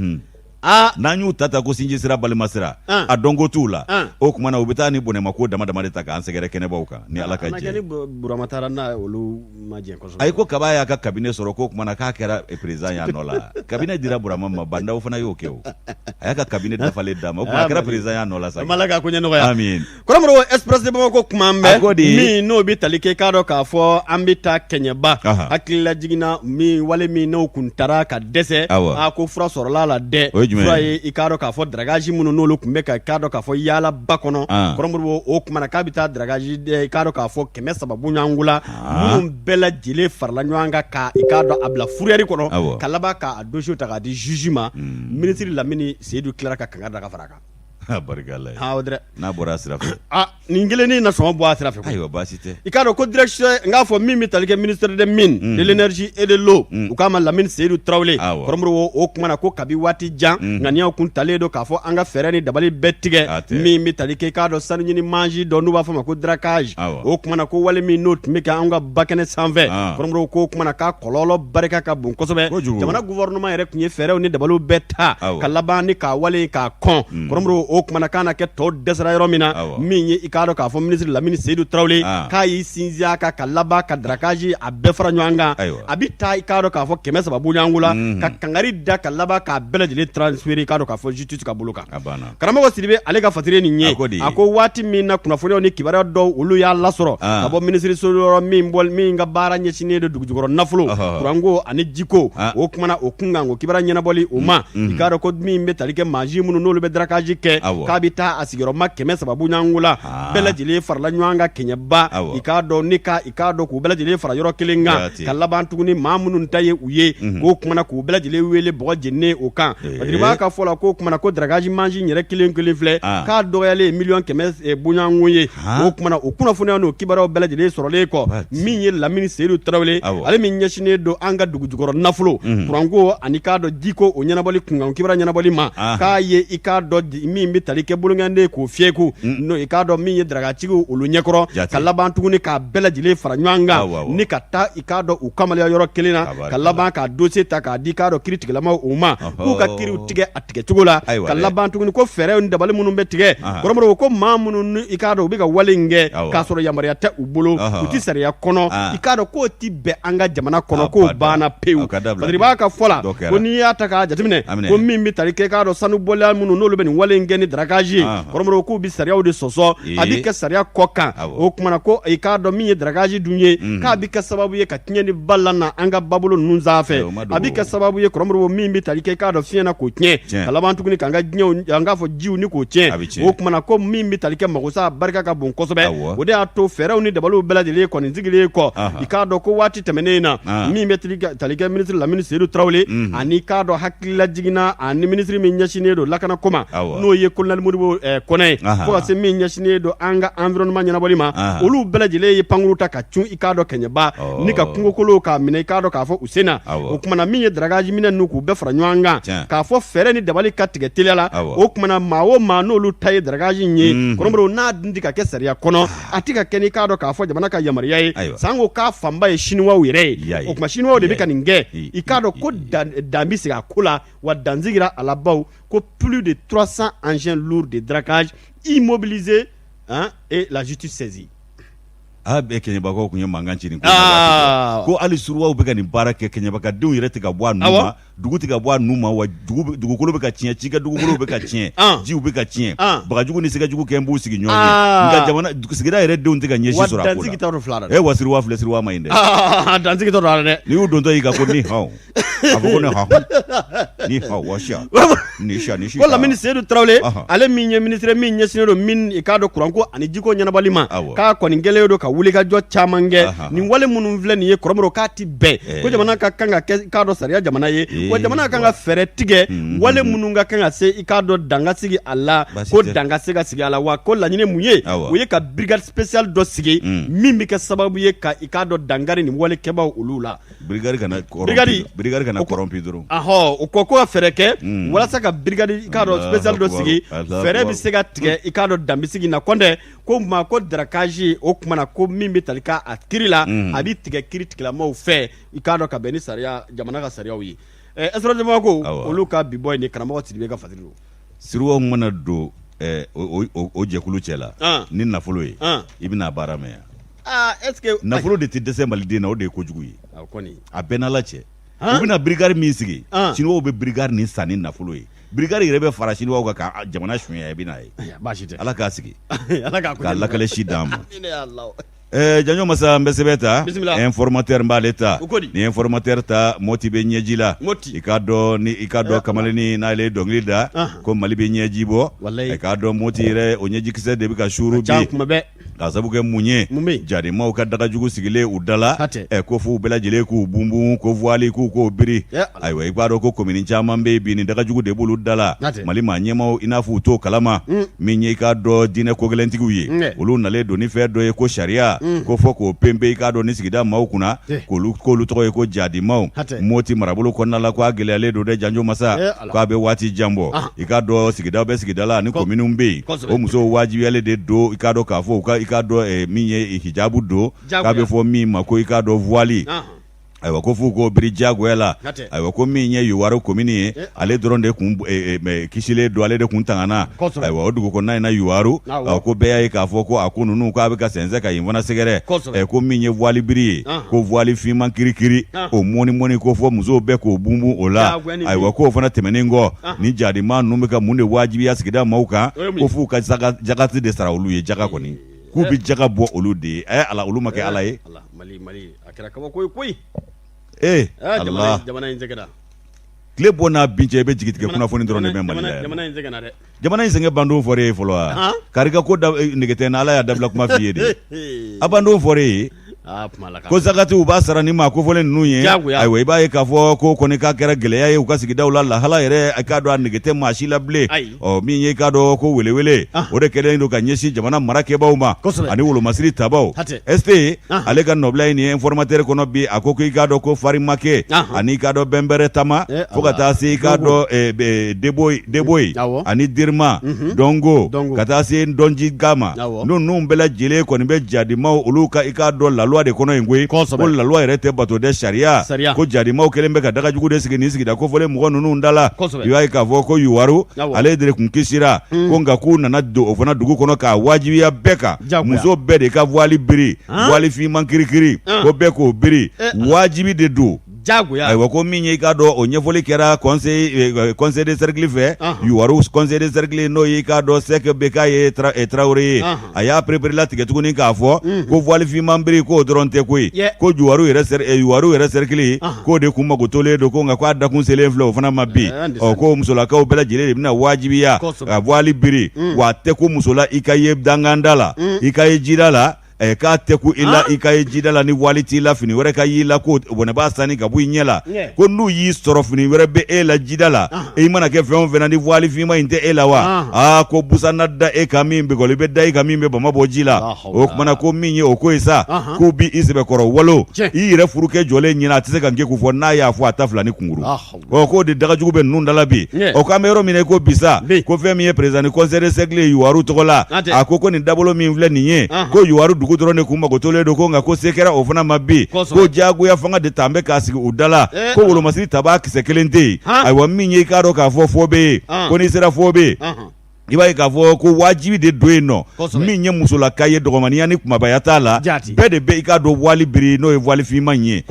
n'an y'u ta ko sinji sira balima sira a dɔnko t'u la o kumana u bɛ taa ni bonɛma ko dama dama de ta k'an sɛgɛrɛ kɛnɛbaw kan ni Ala ka jɛ ni Burama taara n'a olu ma jɛ kosɛbɛ ayi ko kaba y'a ka cabinet sɔrɔ ko kumana k'a kɛra président y'a nɔ la cabinet dira Burama ma bandaw fana y'o kɛ o a y'a ka cabinet dafalen d'a ma o kumana a kɛra président y'a nɔ la sa Ala ka koɲɛ nɔgɔya amin kɔrɔmɔrɔ Express de Bamako kuma bɛ min n'o bɛ tali kɛ k'a dɔn k'a fɔ an bɛ taa Kɛɲɛba hakilila jiginna min wale min n'o kun taara ka dɛsɛ ko fura sɔrɔla la dɛ fura ye i k'a k'a fɔ dragage minnu n'olu tun bɛ ka k'a dɔn k'a fɔ yaalaba kɔnɔ kɔrɔmɔrɔ o kumana k'a bɛ taa dragage i k'a dɔn k'a fɔ 300 ɲɔgɔn la minnu bɛɛ lajɛlen farala ɲɔgɔn kan ka i k'a dɔn a bila fourrière kɔnɔ ka laban k'a dossier ta k'a di juge ma ministre Lamini Seydou tilara ka kangari da ka fara a kan barikala o dɛ n'a bɔra a sira fɛ nin kelen na sɔngɔ bɔ a sira fɛ ayiwa baasi tɛ i k'a dɔn ko direction n k'a fɔ min bɛ tali kɛ ministère des mines de l'énergie et de l'eau u k'a ma Lamini Seydou Traoré kɔrɔmɔrɔ o kumana ko kabi waati jan ŋaniyaw kun talen don k'a fɔ an ka fɛɛrɛ ni dabali bɛɛ tigɛ min bɛ tali kɛ i k'a dɔn sanu ɲini manji dɔ n'u b'a fɔ ma ko dracage o kumana ko wale min n'o tun bɛ kɛ an ka bakɛnɛ sanfɛ kɔrɔmɔrɔ ko kumana k'a kɔlɔlɔ barika ka bon kosɛbɛ jamana gouvernement yɛrɛ tun ye fɛɛrɛw ni dabaliw bɛɛ ta ka laban ni k'a wale k'a kɔn kɔrɔmɔrɔ o kumana k'a na kɛ tɔ dɛsɛra yɔrɔ min na min ye i k'a dɔn k'a fɔ ministre Lamini Seydou Traoré k'a y'i sinsin a kan ka laban ka dracage a bɛɛ fara ɲɔgɔn kan a bɛ taa i k'a dɔn k'a fɔ 300 ɲɔgɔn la ka kangari da ka laban k'a bɛɛ lajɛlen transférer i k'a dɔn k'a fɔ justice ka bolo kan karamɔgɔ Sidibe ale ka fatire nin ye a ko waati min na kunnafoniyaw ni kibaruya dɔw olu y'a lasɔrɔ ka bɔ ministre so yɔrɔ min ka baara ɲɛsinnen don dugujukɔrɔ nafolo kuranko ani jiko o kumana o kun kan o kibaruya ɲɛnabɔli o ma i k'a dɔn ko min bɛ tali kɛ mansi minnu n'olu bɛ dracage kɛ k'a bɛ taa a sigiyɔrɔma 300 ɲangula bɛɛ lajɛlen farala ɲɔgɔn kan keɲɛba i k'a dɔn i k'a dɔn k'u bɛɛ lajɛlen fara yɔrɔ kelen kan ka laban tuguni maa minnu ta ye u ye k'o kumana k'u bɛɛ lajɛlen wele bɔgɔ jeninen o kan Badiriba ka fɔ la k'o kumana ko dragage machine yɛrɛ kelen filɛ k'a dɔgɔyalen $100 buɲango ye o kumana o kunnafoniya n'o kibaruyaw bɛɛ lajɛlen sɔrɔlen kɔ min ye Lamini Seydou Tarawele ale min ɲɛsinen don an ka dugujukɔrɔ nafolo kuranko ani k'a dɔn jiko o ɲɛnabɔli kunkan kibaruya ɲɛnabɔli ma k'a ye i k'a dɔn min bɛ tali kɛ bolongɛnden k'o fiyɛku n'o i k'a dɔn min ye daragacigiw olu ɲɛkɔrɔ ka laban tuguni k'a bɛɛ lajɛlen fara ɲɔgɔn kan ni ka taa i k'a dɔn u kamaleya yɔrɔ kelen na ka laban k'a dossier ta k'a di k'a dɔn kiiritigɛlamaw u ma k'u ka kiiriw tigɛ a tigɛcogo la ka laban tuguni ko fɛɛrɛw ni dabali minnu bɛ tigɛ kɔrɔmɔrɔw ko maa minnu i k'a dɔn u bɛ ka wale in kɛ k'a sɔrɔ yamaruya tɛ u bolo u tɛ sariya kɔnɔ i k'a dɔn k'o tɛ bɛn an ka jamana kɔnɔ k'o banna pewu Badiriba ka fɔ la ko n'i y'a ta k'a jateminɛ ko min bɛ tali kɛ k'a dɔn sanubɔla minnu n'olu bɛ nin wale in kɛ ni daragage ye kɔrɔmɔrɔw k'u bɛ sariyaw de sɔsɔ a bɛ kɛ sariya kɔ kan o kumana ko i k'a dɔn min ye daragage dun ye k'a bɛ kɛ sababu ye ka tiɲɛ ni bala na an ka babolo ninnu sanfɛ a bɛ kɛ sababu ye kɔrɔmɔrɔw min bɛ tali kɛ k'a dɔn fiɲɛ na k'o tiɲɛ ka laban tuguni k'an ka diɲɛw an k'a fɔ jiw ni k'o tiɲɛ o kumana ko min bɛ tali kɛ magosa barika ka bon kosɛbɛ o de y'a to fɛɛrɛw ni dabaliw bɛɛ lajɛlen kɔni sigilen kɔ i k'a dɔn ko waati tɛmɛnen na min bɛ tali kɛ minisiri Lamini Seydou Tarawele ani k'a dɔn hakilila jiginna ani minisiri min ɲɛsinnen don lakana ko ma n'o ye Colonel Modibo Kɔnɛ fo ka se min ɲɛsinnen don an ka environnement ɲɛnabɔli ma olu bɛɛ lajɛlen ye pankuru ta ka cun i k'a dɔn kɛɲɛba ni ka kungokolow k'a minɛ i k'a dɔn k'a fɔ u sen na o kumana min ye daragage minɛ ninnu k'u bɛɛ fara ɲɔgɔn kan k'a fɔ fɛɛrɛ ni dabali ka tigɛ teliya la o kumana maa o maa n'olu ta ye daragage in ye kɔrɔmɔrɔw n'a dun tɛ ka kɛ sariya kɔnɔ a tɛ ka kɛ ni k'a dɔn k'a fɔ jamana ka yamaruya ye sanko k'a fanba ye chinois yɛrɛ ye o kuma chinois de bɛ ka nin kɛ i k'a dɔn ko dan bɛ segin a ko la wa dan sigira a la baw ko plus de 300 engins lourds de dragage immobilisés et la justice saisie. Bɛɛ Kɛɲɛbakaw kun ye mankan ci nin ko hali suruwaw bɛ ka nin baara kɛ Kɛɲɛbakadenw yɛrɛ tɛ ka bɔ a nu ma dugu tɛ ka bɔ a nu ma wa dugukolo bɛ ka tiɲɛ cikɛ dugukolo bɛ ka tiɲɛ jiw bɛ ka tiɲɛ bagajugu ni sɛgɛjugu kɛ n b'u sigi ɲɔgɔn ye nka jamana sigida yɛrɛ denw tɛ ka ɲɛsin sɔrɔ a ko la wa dansigi t'a dɔn fila dɛ wa siriwa filɛ siriwa ma ɲi dɛ dansigi t'a dɔn a la dɛ n'i y'u dontɔ y'i ka ko ni hɔn a fɔ ko ne hɔn ni hɔn wa siya ni siya ni siya ko Lamini Seydou Tarawele ale min ye ministre min ɲɛsinnen don min i k'a dɔn kuranko ani jiko ɲɛnabɔli ma k'a kɔni gɛlɛya don ka wulikajɔ caman kɛ nin wale minnu filɛ nin ye kɔrɔmɔrɔw k'a ti bɛɛ ko jamana ka kan ka kɛ k'a dɔn sariya jamana ye wa jamana kan ka fɛɛrɛ tigɛ wale minnu ka kan ka se i k'a dɔn dan ka sigi a la ko dan ka se ka sigi a la wa ko laɲini mun ye o ye ka brigade spéciale dɔ sigi min bɛ kɛ sababu ye ka i k'a dɔn dangari nin walekɛbaw olu la brigade kana kɔrɔmpi dɔrɔn o ko ka fɛɛrɛ kɛ walasa ka brigade i k'a dɔn spéciale dɔ sigi fɛɛrɛ bɛ se ka tigɛ i k'a dɔn dan bɛ sigi na kɔntɛ ko maa ko darakazi o kumana ko min bɛ tali ka a kiri la a bɛ tigɛ kiri tigilamaw fɛ i k'a dɔn ka bɛn ni sariya jamana ka sariyaw ye ɛsɔrɔjama ko olu ka bi bɔ ye ni karamɔgɔ Sidibe ka fatiri don siriwaw mana don o jɛkulu cɛ la ni nafolo ye i bɛna baara mɛn yan nafolo de tɛ dɛsɛ maliden na o de ye kojugu ye a bɛɛ n'Ala cɛ u bɛna brigade min sigi siniwaw bɛ brigade nin san ni nafolo ye brigade yɛrɛ bɛ fara siniwaw kan ka jamana suɲɛ i bɛna ye Ala k'a sigi k'a lakale si d'an ma janjo masa n bɛ sɛbɛn ta informateur n b'ale ta ni informateur ta Moti bɛ ɲɛji la i k'a dɔn Kamalenni n'ale ye dɔnkili da ko Mali bɛ ɲɛji bɔ i k'a dɔn Moti yɛrɛ o ɲɛjikisɛ de bɛ ka suuru bi k'a sabu kɛ mun ye jadimaw ka dagajugu sigilen u da la ko f'u bɛɛ lajɛlen k'u bunbun ko voile k'o biri ayiwa i b'a dɔn ko commune caman bɛ yen bi ni dagajugu de b'olu da la Mali maa ɲɛmaw i n'a fɔ u t'o kalama min ye i k'a dɔn diinɛ kogɛlɛntigiw ye olu nalen don ni fɛn dɔ ye ko sariya ko fɔ k'o pempe i k'a dɔn ni sigida maaw kunna k'olu tɔgɔ ye ko jadimaw Moti marabolo kɔnɔna la ko a gɛlɛyalen don dɛ janjo masa k'a bɛ waati jan bɔ i k'a dɔn sigida bɛ sigida la ni kominiw bɛ yen o musow wajibiyalen de don i k'a dɔn k'a fɔ i k'a dɔn min ye hijabu don k'a bɛ fɔ min ma ko i k'a dɔn voile ayiwa ko f'u k'o biri diyagoya la ayiwa ko min ye Yowaru commune ye ale dɔrɔn de kun kisilen don ale de kun tangana ayiwa o dugu kɔnɔna in na Yowaru ko bɛɛ y'a ye k'a fɔ ko a ko ninnu k'a bɛ ka sɛnsɛn ka yen fana sɛgɛrɛ ko min ye voile biri ye ko voile finman kirikiri o mɔni ko fɔ musow bɛɛ k'o bunbun o la ayiwa k'o fana tɛmɛnen kɔ ni jadima ninnu bɛ ka mun de wajibiya sigida maaw kan ko f'u ka jakati de sara olu ye jaka kɔni k'u bɛ jaka bɔ olu de ye Ala olu ma kɛ Ala ye Mali a kɛra kabako ye koyi Allah jamana in tɛgɛra tile bɔ n'a bin cɛ i bɛ jigi tigɛ kunnafoni dɔrɔn de bɛ Mali la jamana in sɛgɛn bandon fɔre ye fɔlɔ wa karika ko negetɛ na Ala y'a dabila kuma f'i ye de a bandon fɔre ye ko zakati u b'a sara ni maa kofɔlen ninnu ye ayiwa i b'a ye k'a fɔ ko kɔni k'a kɛra gɛlɛya ye u ka sigidaw la lahala yɛrɛ i k'a dɔn a nege tɛ maa si la bilen min ye k'a dɔn ko welewele o de kɛlen don ka ɲɛsin jamana marakɛbaw ma ani wolomasiri tabaw ST ale ka nɔbila ye nin ye informateur kɔnɔ bi a ko i k'a dɔn ko Farimakɛ ani i k'a dɔn Bɛnbɛrɛ Tama fo ka taa se i k'a dɔn Deboyi ani Dirima Dongo ka taa se Ndonji Gama ninnu bɛɛ lajɛlen kɔni bɛ jadimaw olu ka i k'a dɔn loi de kɔnɔ in koyi ko la loi yɛrɛ tɛ bato dɛ sariya ko jadimaw kelen bɛ ka dagajugu de sigi nin sigida kofɔlen mɔgɔ ninnu da la i b'a ye k'a fɔ ko Yuwaru ale de kun kisira ko nka k'u nana don o fana dugu kɔnɔ k'a wajibiya bɛɛ kan muso bɛɛ de ka voile biri voile finman kirikiri ko bɛɛ k'o biri wajibi de don ayiwa ko min ye i k'a dɔn o ɲɛfɔli kɛra conseil de cercle fɛ Yuwaru conseil de cercle n'o ye i k'a dɔn Sek Beka ye Traoré ye a y'a perepere latigɛ tuguni k'a fɔ ko voile finman biri k'o dɔrɔn tɛ koyi ko Yuwaru yɛrɛ cercle k'o de kun mago tolen don ko nka k'a dakun selen filɛ o fana ma bi ko musolakaw bɛɛ lajɛlen de bɛna wajibiya ka voile biri wa tɛ ko musola i ka ye danganda la i ka ye jida la k'a tɛ ku i la i ka ye jida la ni voile t'i la fini wɛrɛ ka y'i la ko bɔnɛ b'a sanni ka bɔ i ɲɛ la ko n'u y'i sɔrɔ fini wɛrɛ bɛ e la jida la i mana kɛ fɛn o fɛn na ni voile finman in tɛ e la wa ko busan na da e kan min bɛgɔli bɛ da i kan min bɛ bama bɔ ji la o kumana ko min ye o ko ye sa k'u bi i sɛbɛkɔrɔ walo i yɛrɛ furukɛ jɔlen ɲɛna a tɛ se ka nke k'u fɔ n'a y'a fɔ a ta fila ni kunkuru k'o de dagajugu bɛ ninnu da la bi k'an bɛ yɔrɔ min na ko bisa ko fɛn min ye président ni conseil de cercle Yuwaru tɔgɔ la a ko nin dabolo min filɛ nin ye ko Yuwaru dugu dɔrɔn de kun mago tolen don ko nka ko se kɛra o fana ma bi ko jagoya fanga de ta an bɛ k'a sigi u da la ko wolomasiri taba kisɛ kelen tɛ yen ayiwa min ye i k'a dɔn k'a fɔ fɔ bɛ ye ko n'i sera fɔ bɛ i b'a ye k'a fɔ ko wajibi de don yen nɔ min ye musolaka ye dɔgɔmaniya ni kumabaya t'a la bɛɛ de bɛ i k'a dɔn voile biri n'o ye voile finman ye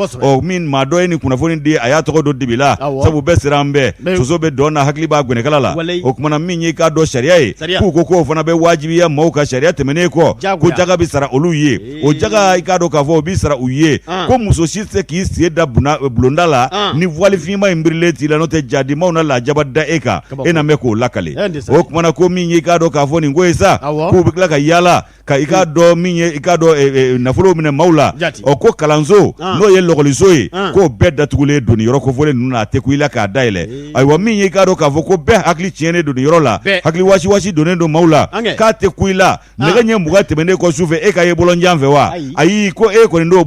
min maa dɔ ye nin kunnafoni di a y'a tɔgɔ dɔn dibi la sabu bɛɛ sera an bɛɛ soso bɛ dɔn na hakili b'a gwɛnɛkala la o kumana min ye i k'a dɔn sariya ye k'u ko k'o fana bɛ wajibiya maaw ka sariya tɛmɛnen kɔ ko jaga bɛ sara olu ye o jaga i k'a dɔn k'a fɔ o bɛ sara u ye ko muso si tɛ k'i sen da bulonda la ni voile finman in birilen t'i la n'o tɛ jadimaw na lajaba da e kan e na mɛn k'o lakale o kumana ko min ye i k'a dɔn k'a fɔ nin ko ye sa k'u bɛ tila ka yaala ka i k'a dɔn min ye i k'a dɔn nafolo minɛ maaw la ko kalanso n'o ye lɔgɔliso ye k'o bɛɛ datugulen don nin yɔrɔ kofɔlen ninnu na a tɛ ku i la k'a dayɛlɛ ayiwa min ye i k'a dɔn k'a fɔ ko bɛɛ hakili tiɲɛnen don nin yɔrɔ la hakili wasi donnen don maaw la k'a tɛ ku i la nɛgɛ ɲɛ 20 tɛmɛnen kɔ su fɛ e ka ye bɔlɔnjan fɛ wa ayi ko e kɔni n'o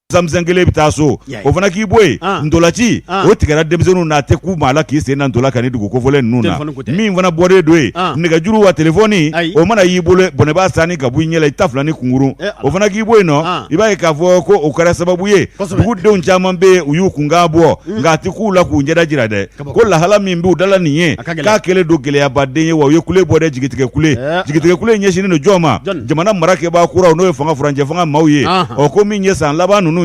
Samsung kelen bɛ taa so o fana k'i bɔ yen ntolaci o tigɛra denmisɛnninw na a tɛ k'u maa la k'i sen na ntola ka ni dugu kofɔlen ninnu na min fana bɔlen don yen nɛgɛjuru wa telefɔni o mana y'i bolo bɔnɛ b'a sanni ka bɔ i ɲɛ la i ta fila ni kunkuru o fana k'i bɔ yen nɔ i b'a ye k'a fɔ ko o kɛra sababu ye dugudenw caman bɛ yen u y'u kunkan bɔ nka a tɛ k'u la k'u ɲɛda jira dɛ ko lahala min b'u dala nin ye k'a kɛlen don gɛlɛyabaden ye wa u ye kule bɔ dɛ jigitigɛ kule ɲɛsinnen don jɔn ma jamana marakɛbaa kuraw n'o ye fanga furancɛ fanga maaw ye ko min ye san laban ninnu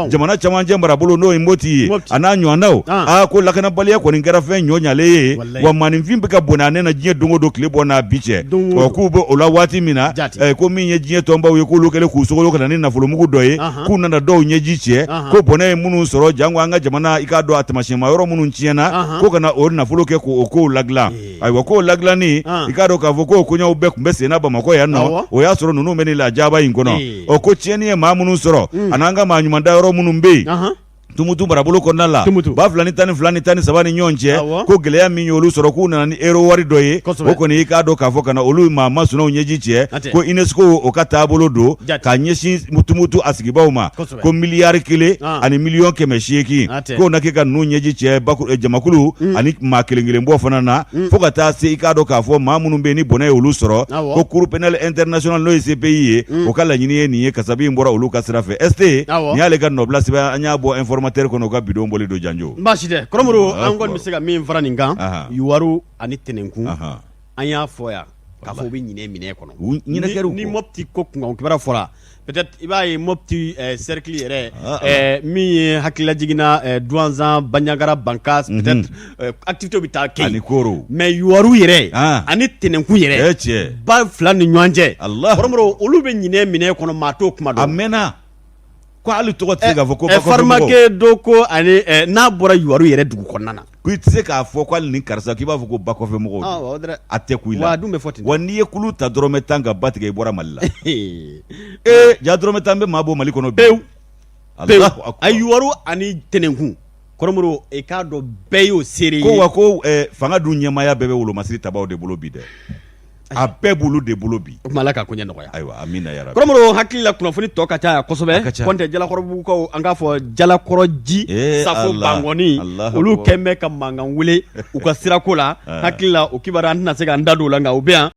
jamana camancɛ marabolo n'o ye Moti ye a n'a ɲɔgɔnnaw ko lakanabaliya kɔni kɛra fɛn ɲɔ ɲalen ye wa maaninfin bɛ ka bɔnɛ a nɛnɛ diɲɛ don o don tile bɔ n'a bi cɛ k'u bɛ o la waati min na ko min ye diɲɛ tɔnbaw ye k'olu kɛlen k'u sogolo ka na ni nafolomugu dɔ ye k'u nana dɔw ɲɛji cɛ ko bɔnɛ ye minnu sɔrɔ jango an ka jamana i k'a dɔn a taamasiyɛnma yɔrɔ minnu tiɲɛna ko ka na o nafolo kɛ k'o kow ladilan ayiwa k'o ladilanni i k'a dɔn k'a fɔ k'o koɲɛw bɛɛ tun bɛ senna Bamakɔ yan nɔ o y'a sɔrɔ ninnu bɛ nin lajaba in kɔnɔ ko tiɲɛni ye maa minnu sɔrɔ a n'an ka maa ɲuman da yɔrɔ minnu bɛ yen Tumutu marabolo kɔnɔna la ba fila ni tan ni saba ni ɲɔgɔn cɛ ko gɛlɛya min y'olu sɔrɔ k'u nana ni euro wari dɔ ye o kɔni i k'a dɔn k'a fɔ ka na olu maa masunɔw ɲɛji cɛ ko UNESCO o ka taabolo don k'a ɲɛsin Tumutu a sigibaw ma ko miliyari 1 ani miliyɔn 800 k'o na kɛ ka ninnu ɲɛji cɛ jamakulu ani maa kelen kelen bɔ fana na fo ka taa se i k'a dɔn k'a fɔ maa minnu bɛ yen ni bɔnɛ ye olu sɔrɔ ko Cour pénale internationale n'o ye CPI ye o ka laɲini ye nin ye kasabi in bɔra olu ka sira fɛ ST nin y'ale ka nɔbila sɛbɛn an y'a bɔ informateur kɔnɔ ka bidon boli don janjo baasi tɛ Kɔrɔmuru an kɔni bɛ se ka min fara nin kan Yuwaru ani Tɛnɛnkun an y'a fɔ yan k'a fɔ u bɛ ɲinɛ minɛ kɔnɔ ni Mopti ko kunkan kibara fɔra peut-être i b'a ye Mopti cercle yɛrɛ min ye hakilila jiginna Douanzan Bandiagara Bankas peut-être activité bɛ taa kɛ ani koro mais Yuwaru yɛrɛ ani Tɛnɛnkun yɛrɛ ba fila ni ɲɔgɔn cɛ kɔrɔmɔrɔ olu bɛ ɲinɛ minɛ kɔnɔ maa t'o kuma dɔn a mɛnna ko hali tɔgɔ tɛ se k'a fɔ ko Farmakɛ do ko ani n'a bɔra Yuwaru yɛrɛ dugu kɔnɔna na ko i tɛ se k'a fɔ ko hali ni karisa k'i b'a fɔ ko ba kɔfɛ mɔgɔw a tɛ ku i la wa n'i ye kulu ta dɔrɔmɛ 10 ka ba tigɛ i bɔra Mali la ja dɔrɔmɛ 10 bɛ maa bɔ Mali kɔnɔ pewu a Yuwaru ani Tɛnɛnkun kɔrɔmɔrɔ i k'a dɔn bɛɛ y'o seere ye ko wa ko fanga dun ɲɛmaaya bɛɛ bɛ wolomasiri tabaw de bolo bi dɛ a bɛɛ b'olu de bolo bi o kuma Ala ka ko ɲɛ nɔgɔya ayiwa amina yarabi kɔrɔmɔrɔ hakili la kunnafoni tɔ ka ca kosɛbɛ kɔntɛ jalakɔrɔbugukaw an k'a fɔ jalakɔrɔji safo bangɔni olu kɛn bɛ ka mankan wele u ka sirako la hakili la o kibaruya an tɛna se k'an da don o la nka u bɛ yan